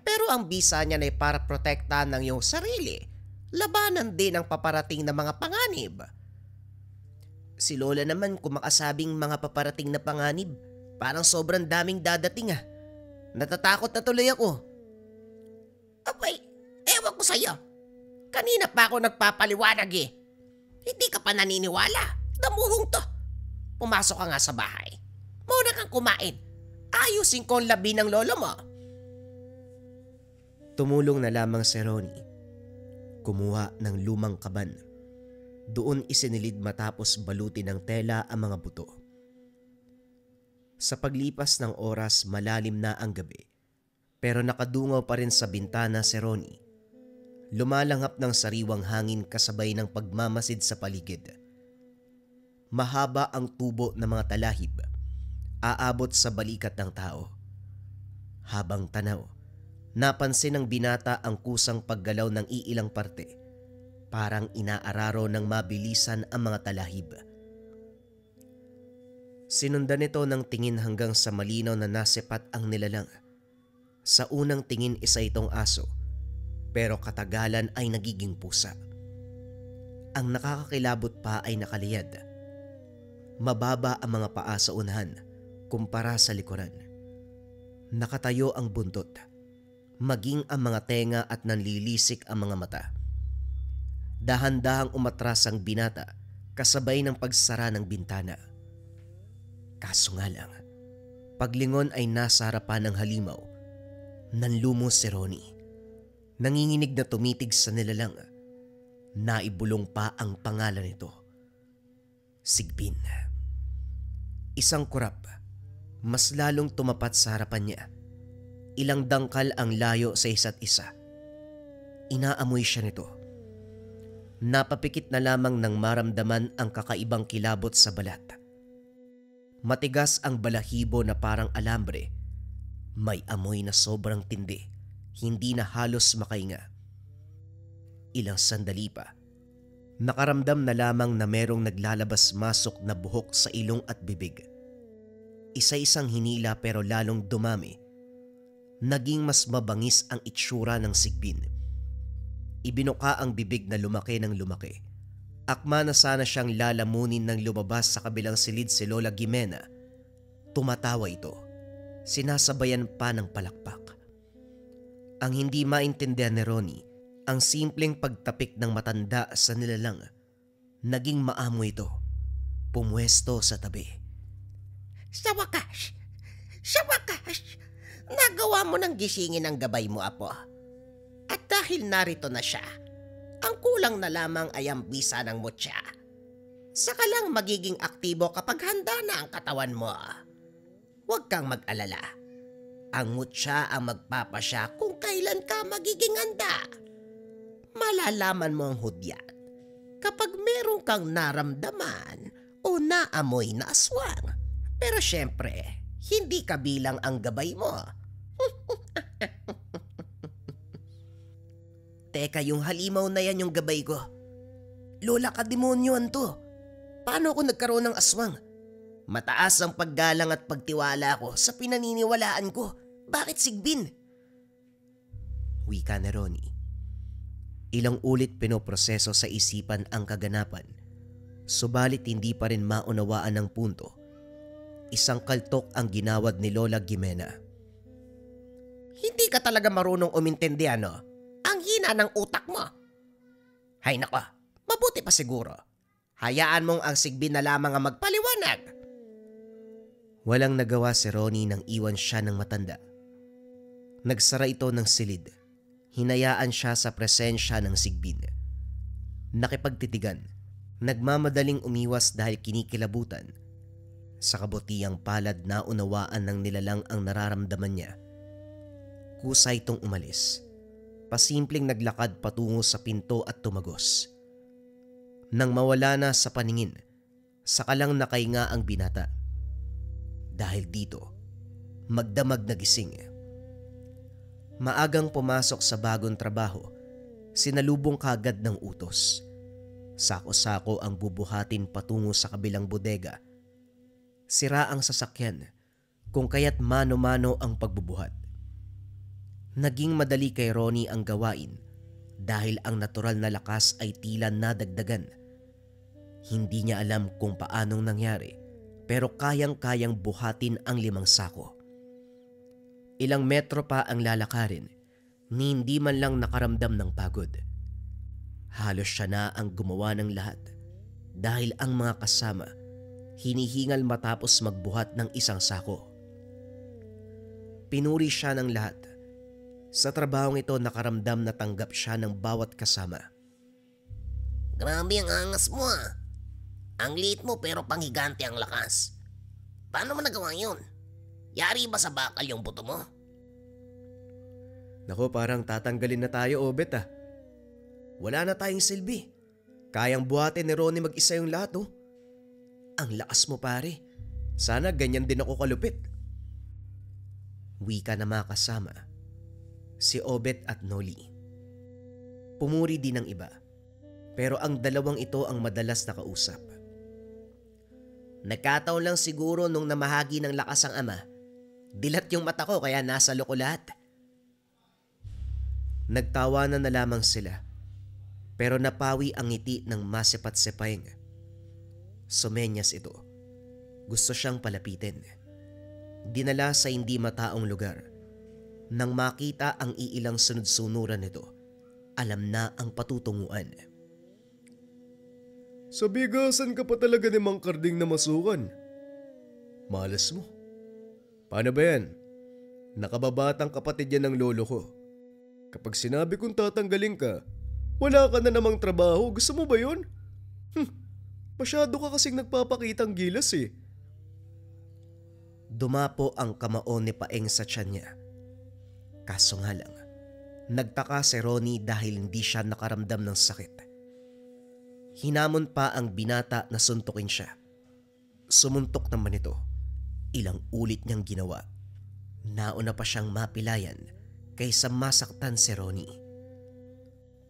Pero ang bisa niya ay para protektahan ng iyong sarili. Labanan din ang paparating na mga panganib. Si Lola naman kumakasabing mga paparating na panganib. Parang sobrang daming dadating Natatakot na tuloy ako. Abay, ewan ko sa'yo. Kanina pa ako nagpapaliwanag Hindi ka pa naniniwala. Damuhong to. Pumasok ka nga sa bahay. Muna kang kumain. Ayusin ko ang labi ng lolo mo. Tumulong na lamang si Ronnie. Kumuha ng lumang kaban. Doon isinilid matapos balutin ng tela ang mga buto. Sa paglipas ng oras, malalim na ang gabi. Pero nakadungaw pa rin sa bintana si Ronnie. Lumalanghap ng sariwang hangin kasabay ng pagmamasid sa paligid. Mahaba ang tubo ng mga talahib. Aabot sa balikat ng tao. Habang tanaw, napansin ng binata ang kusang paggalaw ng iilang parte. Parang inaararo ng mabilisan ang mga talahib. Sinundan nito ng tingin hanggang sa malinaw na nasipat ang nilalang. Sa unang tingin isa itong aso, pero katagalan ay nagiging pusa. Ang nakakakilabot pa ay nakaliyad. Mababa ang mga paa sa unahan kumpara sa likuran. Nakatayo ang buntot, maging ang mga tenga at nanlilisik ang mga mata. Dahan-dahang umatras ang binata kasabay ng pagsara ng bintana. Kaso nga lang, paglingon ay nasa harapan ng halimaw. Nanlumo si Ronnie. Nanginginig na tumitig sa nilalang. Naibulong pa ang pangalan nito. Sigbin. Isang kurap, mas lalong tumapat sa harapan niya. Ilang dangkal ang layo sa isa't isa. Inaamoy siya nito. Napapikit na lamang nang maramdaman ang kakaibang kilabot sa balat. Matigas ang balahibo na parang alambre. May amoy na sobrang tindi, hindi na halos makahinga. Ilang sandali pa, nakaramdam na lamang na merong naglalabas-masok na buhok sa ilong at bibig. Isa-isang hinila pero lalong dumami. Naging mas mabangis ang itsura ng Sigbin. Ibinuka ang bibig na lumaki ng lumaki. Akma na sana siyang lalamunin nang lumabas sa kabilang silid si Lola Gimena. Tumatawa ito. Sinasabayan pa ng palakpak. Ang hindi maintindihan ni Ronnie, ang simpleng pagtapik ng matanda sa nilalang. Naging maamo ito. Pumwesto sa tabi. Sa wakas, nagawa mo ng gisingin ang gabay mo, Apo. At dahil narito na siya, ang kulang na lamang ay ang bisa ng mutya. Saka lang magiging aktibo kapag handa na ang katawan mo. Huwag kang mag-alala. Ang mutya ang magpapasya kung kailan ka magiging handa. Malalaman mo ang hudyat kapag meron kang naramdaman o naamoy na aswang. Pero syempre, hindi kabilang ang gabay mo. Teka, yung halimaw na yan yung gabay ko. Lola, kademonyoan to. Paano ako nagkaroon ng aswang? Mataas ang paggalang at pagtiwala ko sa pinaniniwalaan ko. Bakit Sigbin? Wika ni Ronnie. Ilang ulit pinoproseso sa isipan ang kaganapan. Subalit hindi pa rin maunawaan ng punto. Isang kaltok ang ginawad ni Lola Gimena. Hindi ka talaga marunong umintindi, ano? Ang hina ng utak mo. Hay nako, mabuti pa siguro. Hayaan mong ang Sigbin na lamang ang magpaliwanag. Walang nagawa si Ronnie nang iwan siya ng matanda. Nagsara ito ng silid. Hinayaan siya sa presensya ng Sigbin. Nakipagtitigan, nagmamadaling umiwas dahil kinikilabutan. Sa kabutihang palad na unawaan ng nilalang ang nararamdaman niya. Kusa itong umalis. Pasimpleng naglakad patungo sa pinto at tumagos. Nang mawala na sa paningin, saka lang nakahinga ang binata. Dahil dito, magdamag na gising. Maagang pumasok sa bagong trabaho, sinalubong kagad ng utos. Sako-sako ang bubuhatin patungo sa kabilang bodega. Sira ang sasakyan, kung kaya't mano-mano ang pagbubuhat. Naging madali kay Ronnie ang gawain dahil ang natural na lakas ay tila nadagdagan. Hindi niya alam kung paanong nangyari pero kayang-kayang buhatin ang 5 sako. Ilang metro pa ang lalakarin ni hindi man lang nakaramdam ng pagod. Halos siya na ang gumawa ng lahat dahil ang mga kasama hinihingal matapos magbuhat ng 1 sako. Pinuri siya ng lahat. Sa trabahong ito nakaramdam na tanggap siya ng bawat kasama. Grabe ang angas mo ah. Ang liit mo pero panghigante ang lakas. Paano mo nagawa yun? Yari ba sa bakal yung buto mo? Naku, parang tatanggalin na tayo, Obet ah. Wala na tayong silbi. Kayang buhatin ni Ronnie mag-isa yung lahat oh. Ang lakas mo pare. Sana ganyan din ako kalupit. Wika na mga kasama. Si Obet at Noli. Pumuri din ng iba. Pero ang dalawang ito ang madalas nakausap. Nagkataon lang siguro nung namahagi ng lakas ang ama. Dilat yung mata ko kaya nasa loko lahat. Nagtawanan na lamang sila. Pero napawi ang ngiti ng masipat-sepayng. Sumenyas ito. Gusto siyang palapitin. Dinala sa hindi mataong lugar. Nang makita ang iilang sunod-sunuran nito, alam na ang patutunguan. Sa bigasan ka pa talaga ni Mang Karding na masukan. Malas mo. Paano ba yan? Nakababatang kapatid yan ng lolo ko. Kapag sinabi kong tatanggalin ka, wala ka na namang trabaho. Gusto mo ba yun? Masyado ka kasing nagpapakitang gilas eh. Dumapo ang kamao ni Paeng sa tiyan niya. Kaso nga lang, nagtaka si Ronnie dahil hindi siya nakaramdam ng sakit. Hinamon pa ang binata na suntukin siya. Sumuntok naman ito. Ilang ulit niyang ginawa. Nauna pa siyang mapilayan kaysa masaktan si Ronnie.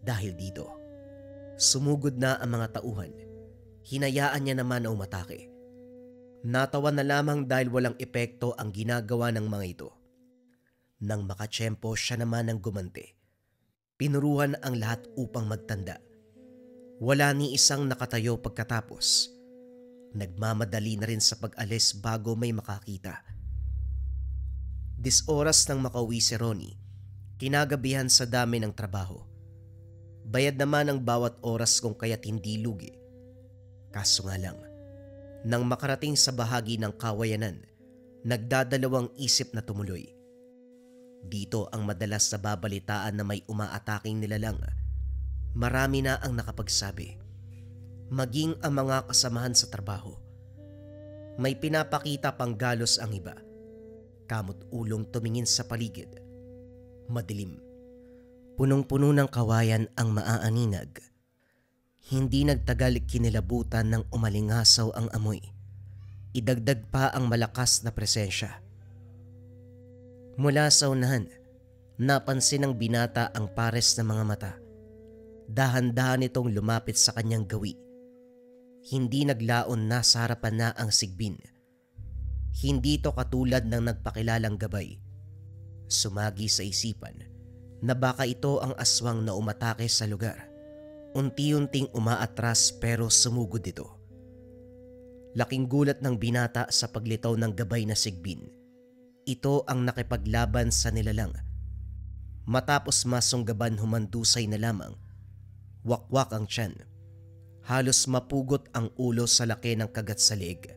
Dahil dito, sumugod na ang mga tauhan. Hinayaan niya naman na umatake. Natawa na lamang dahil walang epekto ang ginagawa ng mga ito. Nang makatsyempo, siya naman ang gumante. Pinuruhan ang lahat upang magtanda. Wala ni isang nakatayo pagkatapos. Nagmamadali na rin sa pag-alis bago may makakita. 10 oras nang makauwi si Ronnie, kinagabihan sa dami ng trabaho. Bayad naman ang bawat oras kung kaya't hindi lugi. Kaso nga lang, nang makarating sa bahagi ng kawayanan, nagdadalawang isip na tumuloy. Dito ang madalas na babalitaan na may umaataking nilalang. Marami na ang nakapagsabi. Maging ang mga kasamahan sa trabaho. May pinapakita pang galos ang iba. Kamot ulong tumingin sa paligid. Madilim. Punong-puno ng kawayan ang maaaninag. Hindi nagtagal kinilabutan ng umalingasaw ang amoy. Idagdag pa ang malakas na presensya. Mula sa unahan, napansin ng binata ang pares ng mga mata. Dahan-dahan itong lumapit sa kanyang gawi. Hindi naglaon na sa harapan na ang sigbin. Hindi ito katulad ng nagpakilalang gabay. Sumagi sa isipan na baka ito ang aswang na umatake sa lugar. Unti-unting umaatras pero sumugod ito. Laking gulat ng binata sa paglitaw ng gabay na sigbin. Ito ang nakipaglaban sa nilalang. Matapos masunggaban humandusay na lamang. Wakwak ang tiyan. Halos mapugot ang ulo sa laki ng kagat sa leeg.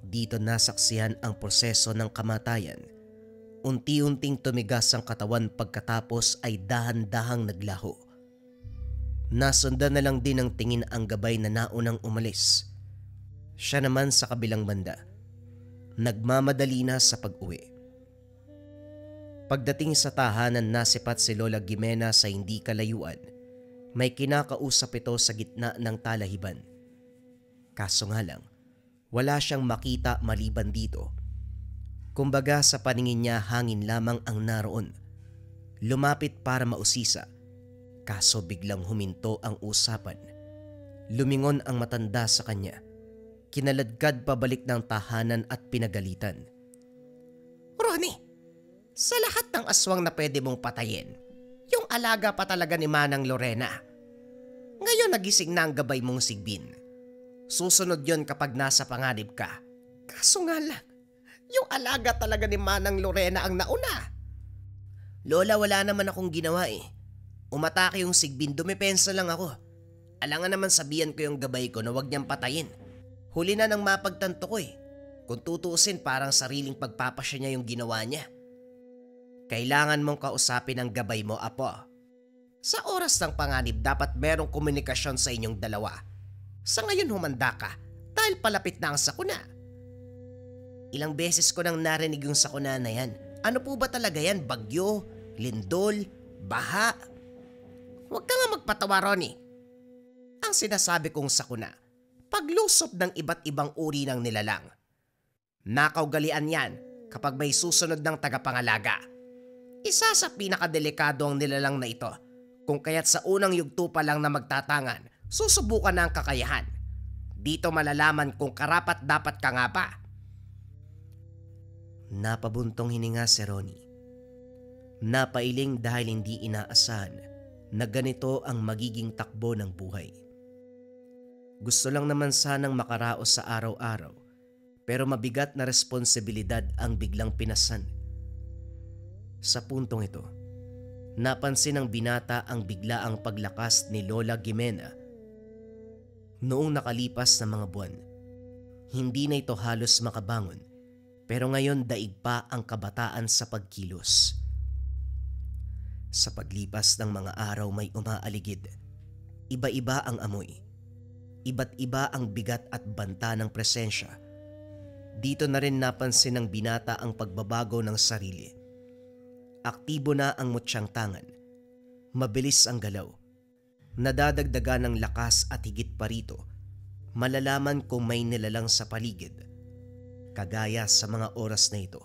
Dito nasaksihan ang proseso ng kamatayan. Unti-unting tumigas ang katawan pagkatapos ay dahan-dahang naglaho. Nasundan na lang din ng tingin ang gabay na naunang umalis. Siya naman sa kabilang banda. Nagmamadali na sa pag-uwi. Pagdating sa tahanan, nasipat si Lola Gimena sa hindi kalayuan. May kinakausap ito sa gitna ng talahiban. Kaso nga lang, wala siyang makita maliban dito. Kumbaga sa paningin niya hangin lamang ang naroon. Lumapit para mausisa. Kaso biglang huminto ang usapan. Lumingon ang matanda sa kanya. Kinaladkad pabalik ng tahanan at pinagalitan. Ronnie, sa lahat ng aswang na pwede mong patayin, yung alaga pa talaga ni Manang Lorena. Ngayon nagising na ang gabay mong sigbin. Susunod yon kapag nasa panganib ka. Kaso nga lang, yung alaga talaga ni Manang Lorena ang nauna. Lola, wala naman akong ginawa eh. Umatake yung sigbin, dumepensa lang ako. Alangan naman sabihan ko yung gabay ko na wag niyang patayin. Huli na nang mapagtanto ko eh. Kung tutuusin parang sariling pagpapasya niya yung ginawa niya. Kailangan mong kausapin ang gabay mo, apo. Sa oras ng panganib dapat merong komunikasyon sa inyong dalawa. Sa ngayon humanda ka dahil palapit na ang sakuna. Ilang beses ko nang narinig yung sakuna na yan. Ano po ba talaga yan? Bagyo? Lindol? Baha? Huwag ka nga magpatawa, Ronnie. Ang sinasabi kong sakuna, paglusob ng iba't ibang uri ng nilalang. Nakaugalian yan kapag may susunod ng tagapangalaga. Isa sa pinakadelikado ang nilalang na ito, kung kaya't sa unang yugto pa lang na magtatangan, susubukan na ang kakayahan. Dito malalaman kung karapat dapat ka nga ba. Napabuntong hininga si Ronnie. Napailing dahil hindi inaasahan na ganito ang magiging takbo ng buhay. Gusto lang naman sanang makaraos sa araw-araw, pero mabigat na responsibilidad ang biglang pinasan. Sa puntong ito, napansin ng binata ang biglaang paglakas ni Lola Gimena. Noong nakalipas na mga buwan, hindi na ito halos makabangon, pero ngayon daig pa ang kabataan sa pagkilos. Sa paglipas ng mga araw may umaaligid. Iba-iba ang amoy. Iba't iba ang bigat at banta ng presensya. Dito na rin napansin ng binata ang pagbabago ng sarili. Aktibo na ang mutyang tangan. Mabilis ang galaw. Nadadagdagan ng lakas at higit pa rito, malalaman kung may nilalang sa paligid. Kagaya sa mga oras na ito,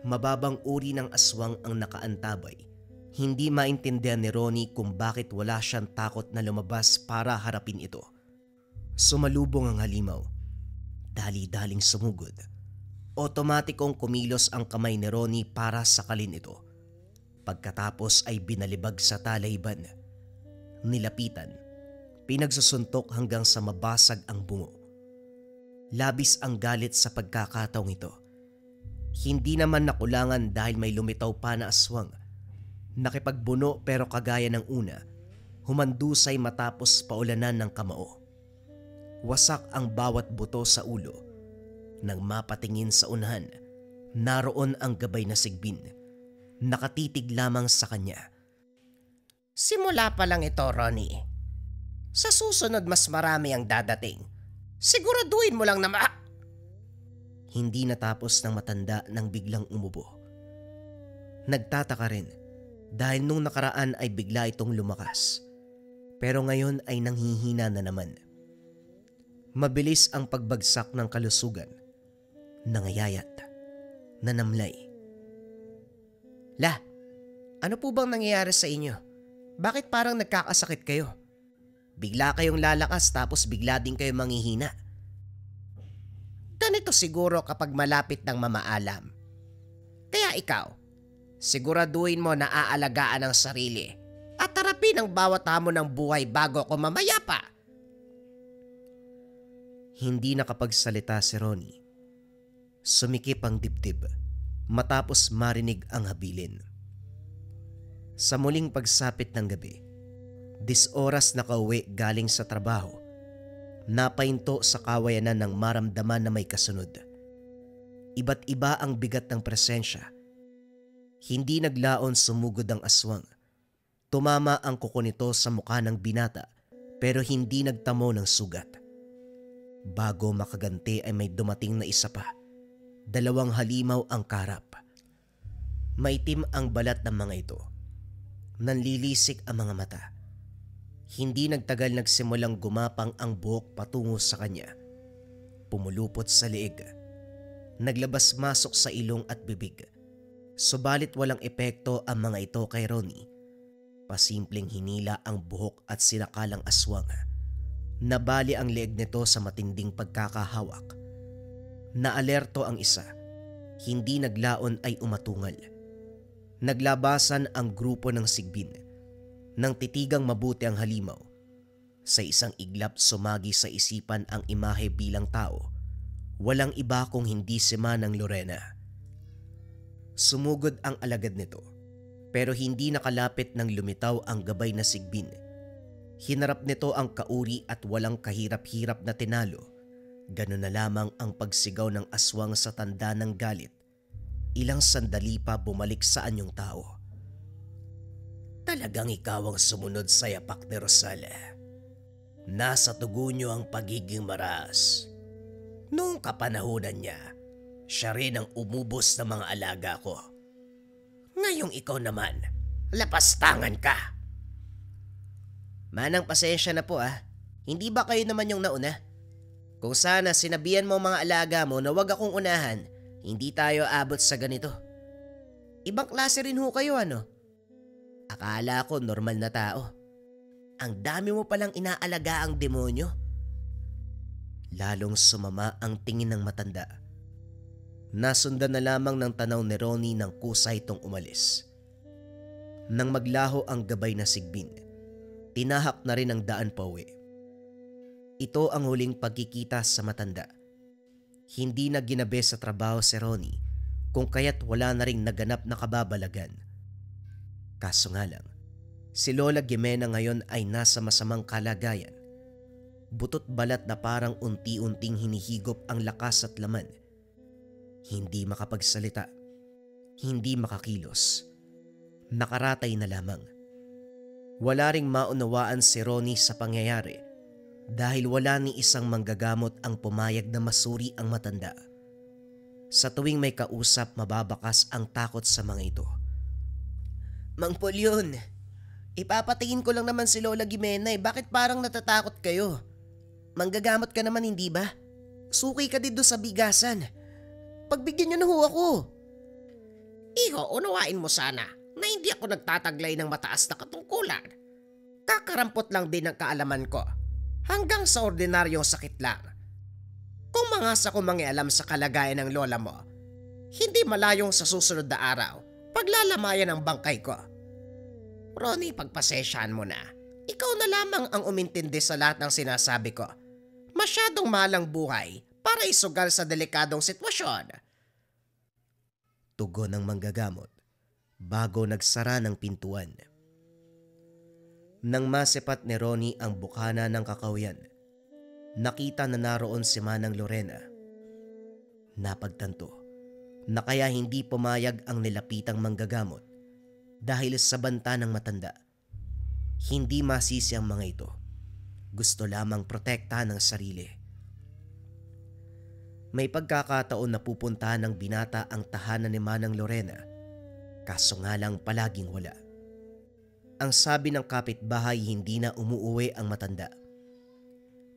mababang uri ng aswang ang nakaantabay. Hindi maintindihan ni Ronnie kung bakit wala siyang takot na lumabas para harapin ito. Sumalubong ang halimaw. Dali-daling sumugod. Otomatikong kumilos ang kamay ni Ronnie para sakalin ito. Pagkatapos ay binalibag sa talayban. Nilapitan. Pinagsusuntok hanggang sa mabasag ang bungo. Labis ang galit sa pagkakataong ito. Hindi naman nakulangan dahil may lumitaw pa na aswang. Nakipagbuno pero kagaya ng una, humandusay matapos paulanan ng kamao. Wasak ang bawat buto sa ulo. Nang mapatingin sa unahan, naroon ang gabay na sigbin. Nakatitig lamang sa kanya. Simula pa lang ito, Ronnie. Sa susunod mas marami ang dadating. Siguraduhin mo lang na Hindi natapos ng matanda nang biglang umubo. Nagtataka rin dahil nung nakaraan ay bigla itong lumakas. Pero ngayon ay nanghihina na naman. Mabilis ang pagbagsak ng kalusugan. Nangayayat. Nanamlay. La, ano po bang nangyayari sa inyo? Bakit parang nagkakasakit kayo? Bigla kayong lalakas tapos bigla din kayong manghihina. Ganito siguro kapag malapit ng mamaalam. Kaya ikaw, siguraduhin mo na aalagaan ang sarili at harapin ang bawat hamon ng buhay bago ako mamayapa. Hindi nakapagsalita si Ronnie. Sumikip ang dibdib matapos marinig ang habilin. Sa muling pagsapit ng gabi, 10 oras nakauwi galing sa trabaho, napahinto sa kawayanan ng maramdaman na may kasunod. Iba't iba ang bigat ng presensya. Hindi naglaon sumugod ang aswang. Tumama ang kuko nito sa mukha ng binata pero hindi nagtamo ng sugat. Bago makaganti ay may dumating na isa pa. 2 halimaw ang karap. Maitim ang balat ng mga ito. Nanlilisik ang mga mata. Hindi nagtagal nagsimulang gumapang ang buhok patungo sa kanya. Pumulupot sa leeg. Naglabas-masok sa ilong at bibig. Subalit walang epekto ang mga ito kay Ronnie. Pasimpleng hinila ang buhok at sinakalang aswang. Nabali ang leeg nito sa matinding pagkakahawak. Naalerto ang isa. Hindi naglaon ay umatungal. Naglabasan ang grupo ng sigbin. Nang titigang mabuti ang halimaw, sa isang iglap sumagi sa isipan ang imahe bilang tao. Walang iba kung hindi si Manang Lorena. Sumugod ang alagad nito, pero hindi nakalapit nang lumitaw ang gabay na sigbin. Hinarap nito ang kauri at walang kahirap-hirap na tinalo. Ganun na lamang ang pagsigaw ng aswang sa tanda ng galit. Ilang sandali pa bumalik sa anyong tao. Talagang ikaw ang sumunod sa yapak ni Rosala. Nasa tugo niyo ang pagiging maras. Noong kapanahunan niya, siya rin ang umubos ng mga alaga ko. Ngayong ikaw naman, lapastangan ka. Manang pasensya na po ah. Hindi ba kayo naman yung nauna? Kung sana sinabihan mo mga alaga mo na wag akong unahan, hindi tayo abot sa ganito. Ibang klase rin ho kayo ano? Akala ko normal na tao. Ang dami mo palang inaalaga ang demonyo. Lalong sumama ang tingin ng matanda. Nasundan na lamang ng tanaw ni Ronnie nang kusa itong umalis. Nang maglaho ang gabay na sigbin, tinahak na rin ang daan pauwi. Ito ang huling pagkikita sa matanda. Hindi na ginabi sa trabaho si Ronnie kung kaya't wala na ring naganap na kababalagan. Kaso nga lang, si Lola Gimena ngayon ay nasa masamang kalagayan. Butot balat na parang unti-unting hinihigop ang lakas at laman. Hindi makapagsalita, hindi makakilos. Nakaratay na lamang. Wala ring maunawaan si Ronnie sa pangyayari dahil wala ni isang manggagamot ang pumayag na masuri ang matanda. Sa tuwing may kausap, mababakas ang takot sa mga ito. Mang Polyon, ipapatingin ko lang naman si Lola Gimena eh. Bakit parang natatakot kayo? Manggagamot ka naman, hindi ba? Suki ka din doon sa bigasan. Pagbigyan niyo na ho ako. Iho, unawain mo sana na hindi ako nagtataglay ng mataas na katungkulan. Kakarampot lang din ang kaalaman ko. Hanggang sa ordinaryong sakit lang. Kung mangasa ko mangialam sa kalagayan ng lola mo, hindi malayong sa susunod na araw, paglalamayan ang bangkay ko. Ronnie, pagpasensyahan mo na. Ikaw na lamang ang umintindi sa lahat ng sinasabi ko. Masyadong mahal ang buhay para isugal sa delikadong sitwasyon. Tugon ng manggagamot bago nagsara ng pintuan. Nang masipat ni Ronnie ang bukana ng kakahuyan, nakita na naroon si Manang Lorena. Napagtanto na kaya hindi pumayag ang nilapitang manggagamot dahil sa banta ng matanda. Hindi masisi ang mga ito. Gusto lamang protektahan ang sarili. May pagkakataon na pupuntahan ng binata ang tahanan ni Manang Lorena, kaso nga lang palaging wala. Ang sabi ng kapitbahay, hindi na umuuwi ang matanda.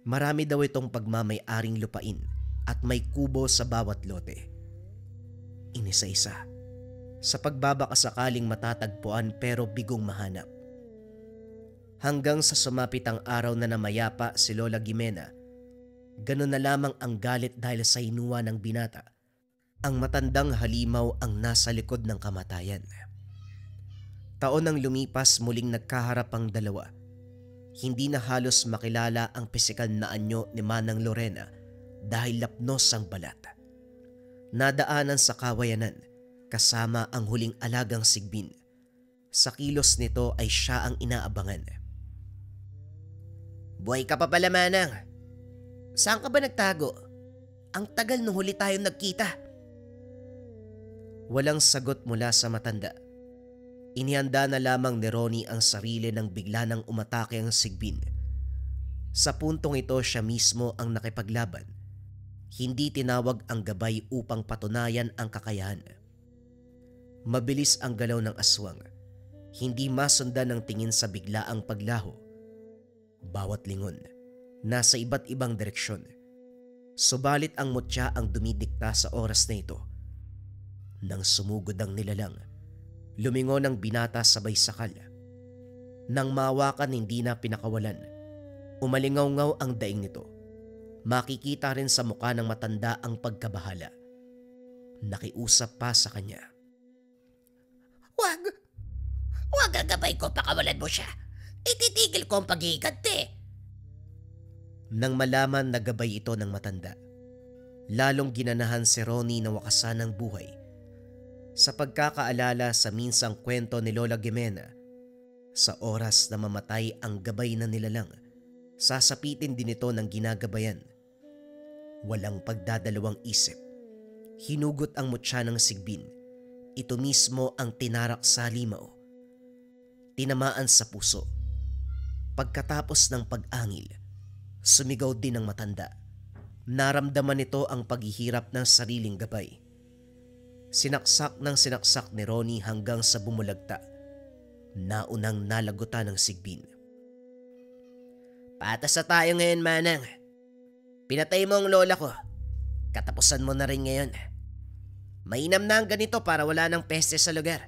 Marami daw itong pagmamay-aring lupain at may kubo sa bawat lote. Inisa-isa, sa pagbabakasakaling matatagpuan pero bigong mahanap. Hanggang sa sumapit ang araw na namayapa si Lola Gimena, ganun na lamang ang galit dahil sa hinuwa ng binata. Ang matandang halimaw ang nasa likod ng kamatayan. Taon nang lumipas, muling nagkaharap ang dalawa. Hindi na halos makilala ang pisikal na anyo ni Manang Lorena dahil lapnos ang balat. Nadaanan sa kawayanan kasama ang huling alagang sigbin. Sa kilos nito ay siya ang inaabangan. Buhay ka pa pala, Manang. Saan ka ba nagtago? Ang tagal nung huli tayong nagkita. Walang sagot mula sa matanda. Inihanda na lamang ni Ronnie ang sarili nang bigla nang umatake ang sigbin. Sa puntong ito, siya mismo ang nakipaglaban. Hindi tinawag ang gabay upang patunayan ang kakayahan. Mabilis ang galaw ng aswang. Hindi masundan ng tingin sa biglaang paglaho. Bawat lingon, nasa iba't ibang direksyon. Subalit ang mutya ang dumidikta sa oras na ito. Nang sumugod ang nilalang, lumingon ang binata sabay sakal. Nang mawakan, hindi na pinakawalan. Umalingaw-ngaw ang daing nito. Makikita rin sa mukha ng matanda ang pagkabahala. Nakiusap pa sa kanya. Huwag ang gabay ko, pakawalan mo siya. Ititigil ko ang paghihiganti. Nang malaman na gabay ito ng matanda, lalong ginanahan si Ronnie na wakasan ng buhay. Sa pagkakaalala sa minsang kwento ni Lola Gimena, sa oras na mamatay ang gabay na nilalang, sasapitin din ito ng ginagabayan. Walang pagdadalawang isip. Hinugot ang mutya ng sigbin. Ito mismo ang tinarak sa limaw. Tinamaan sa puso. Pagkatapos ng pag-angil, sumigaw din ang matanda. Naramdaman nito ang paghihirap ng sariling gabay. Sinaksak ng sinaksak ni Ronnie hanggang sa bumulagta. Naunang nalagutan ng sigbin. Patas na tayo ngayon, Manang. Pinatay mo ang lola ko. Katapusan mo na rin ngayon. Mainam na ang ganito para wala ng peste sa lugar.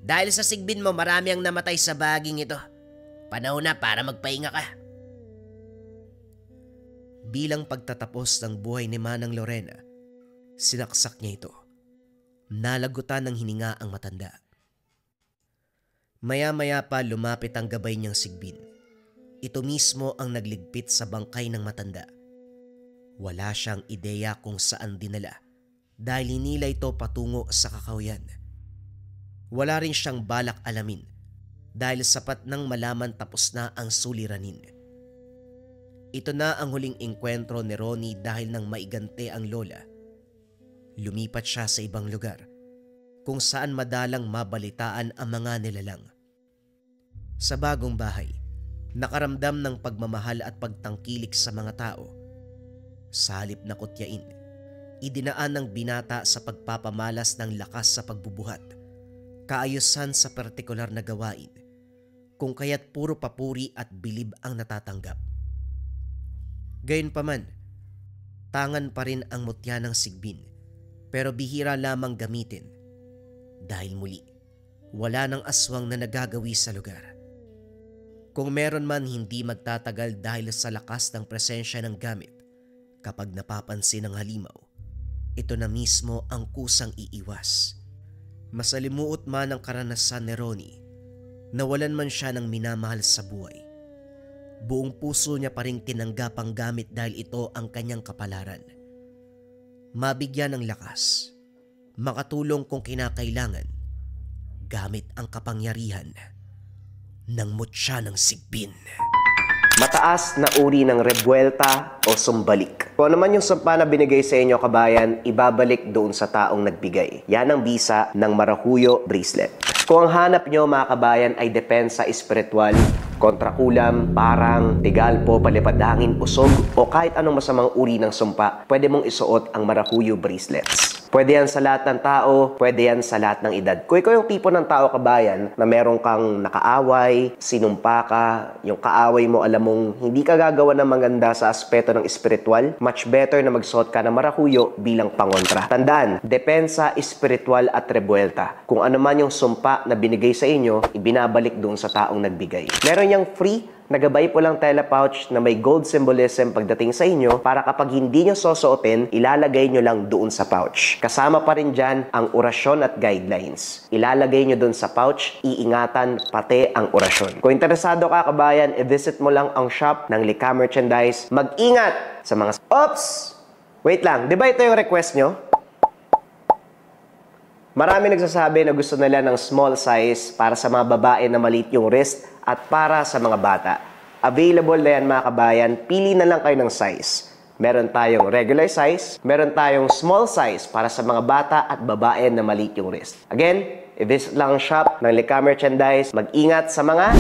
Dahil sa sigbin mo, marami ang namatay sa baging ito. Panahon na para magpahinga ka. Bilang pagtatapos ng buhay ni Manang Lorena, sinaksak niya ito. Nalagutan ng hininga ang matanda. Maya-maya pa lumapit ang gabay niyang sigbin. Ito mismo ang nagligpit sa bangkay ng matanda. Wala siyang ideya kung saan dinala dahil hinila ito patungo sa kakahuyan. Wala rin siyang balak alamin dahil sapat nang malaman tapos na ang suliranin. Ito na ang huling engkwentro ni Ronnie dahil nang maigante ang lola. Lumipat siya sa ibang lugar kung saan madalang mabalitaan ang mga nilalang. Sa bagong bahay, nakaramdam ng pagmamahal at pagtangkilik sa mga tao. Sa halip na kutyain, idinaan ng binata sa pagpapamalas ng lakas sa pagbubuhat, kaayusan sa partikular na gawain, kung kaya't puro papuri at bilib ang natatanggap. Gayunpaman, tangan pa rin ang mutya ng sigbin pero bihira lamang gamitin dahil muli wala ng aswang na nagagawi sa lugar. Kung meron man hindi magtatagal dahil sa lakas ng presensya ng gamit, kapag napapansin ng halimaw, ito na mismo ang kusang iiwas. Masalimuot man ang karanasan ni Ronnie, nawalan man siya ng minamahal sa buhay. Buong puso niya pa rin tinanggap ang gamit dahil ito ang kanyang kapalaran. Mabigyan ng lakas, makatulong kung kinakailangan, gamit ang kapangyarihan ng mutya ng sigbin. Mataas na uri ng rebuelta o sumbalik. Kung ano man yung sumpa na binigay sa inyo, kabayan, ibabalik doon sa taong nagbigay. Yan ang bisa ng Maracuyo Bracelet. Kung ang hanap nyo, mga kabayan, ay depensa espiritual, kontrakulam, parang, tigalpo, palipad hangin, usog, o kahit anong masamang uri ng sumpa, pwede mong isuot ang Maracuyo Bracelets. Pwede yan sa lahat ng tao, pwede yan sa lahat ng edad. Kung ikaw yung tipo ng tao, kabayan, na meron kang nakaaway, sinumpa ka, yung kaaway mo alam mong hindi ka gagawa ng maganda sa aspeto ng espiritual, much better na magsuot ka ng Maracuyo bilang pangontra. Tandaan, depensa, espiritual at rebuelta. Kung ano man yung sumpa na binigay sa inyo, ibinabalik doon sa taong nagbigay. Meron yang free nagabay po lang telepouch na may gold symbolism pagdating sa inyo para kapag hindi nyo susuotin, ilalagay nyo lang doon sa pouch. Kasama pa rin dyan ang orasyon at guidelines. Ilalagay nyo doon sa pouch, iingatan pati ang orasyon. Kung interesado ka, kabayan, i-visit mo lang ang shop ng Lika Merchandise. Mag-ingat sa mga... Oops! Wait lang, di ba ito yung request nyo? Marami nagsasabi na gusto nila ng small size para sa mga babae na maliit yung wrist at para sa mga bata. Available na yan, mga kabayan. Pili na lang kayo ng size. Meron tayong regular size, meron tayong small size para sa mga bata at babae na maliit yung wrist. Again, i-visit lang ang shop ng Lika Merchandise. Mag-ingat sa mga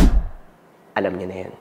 alam niyo na yan.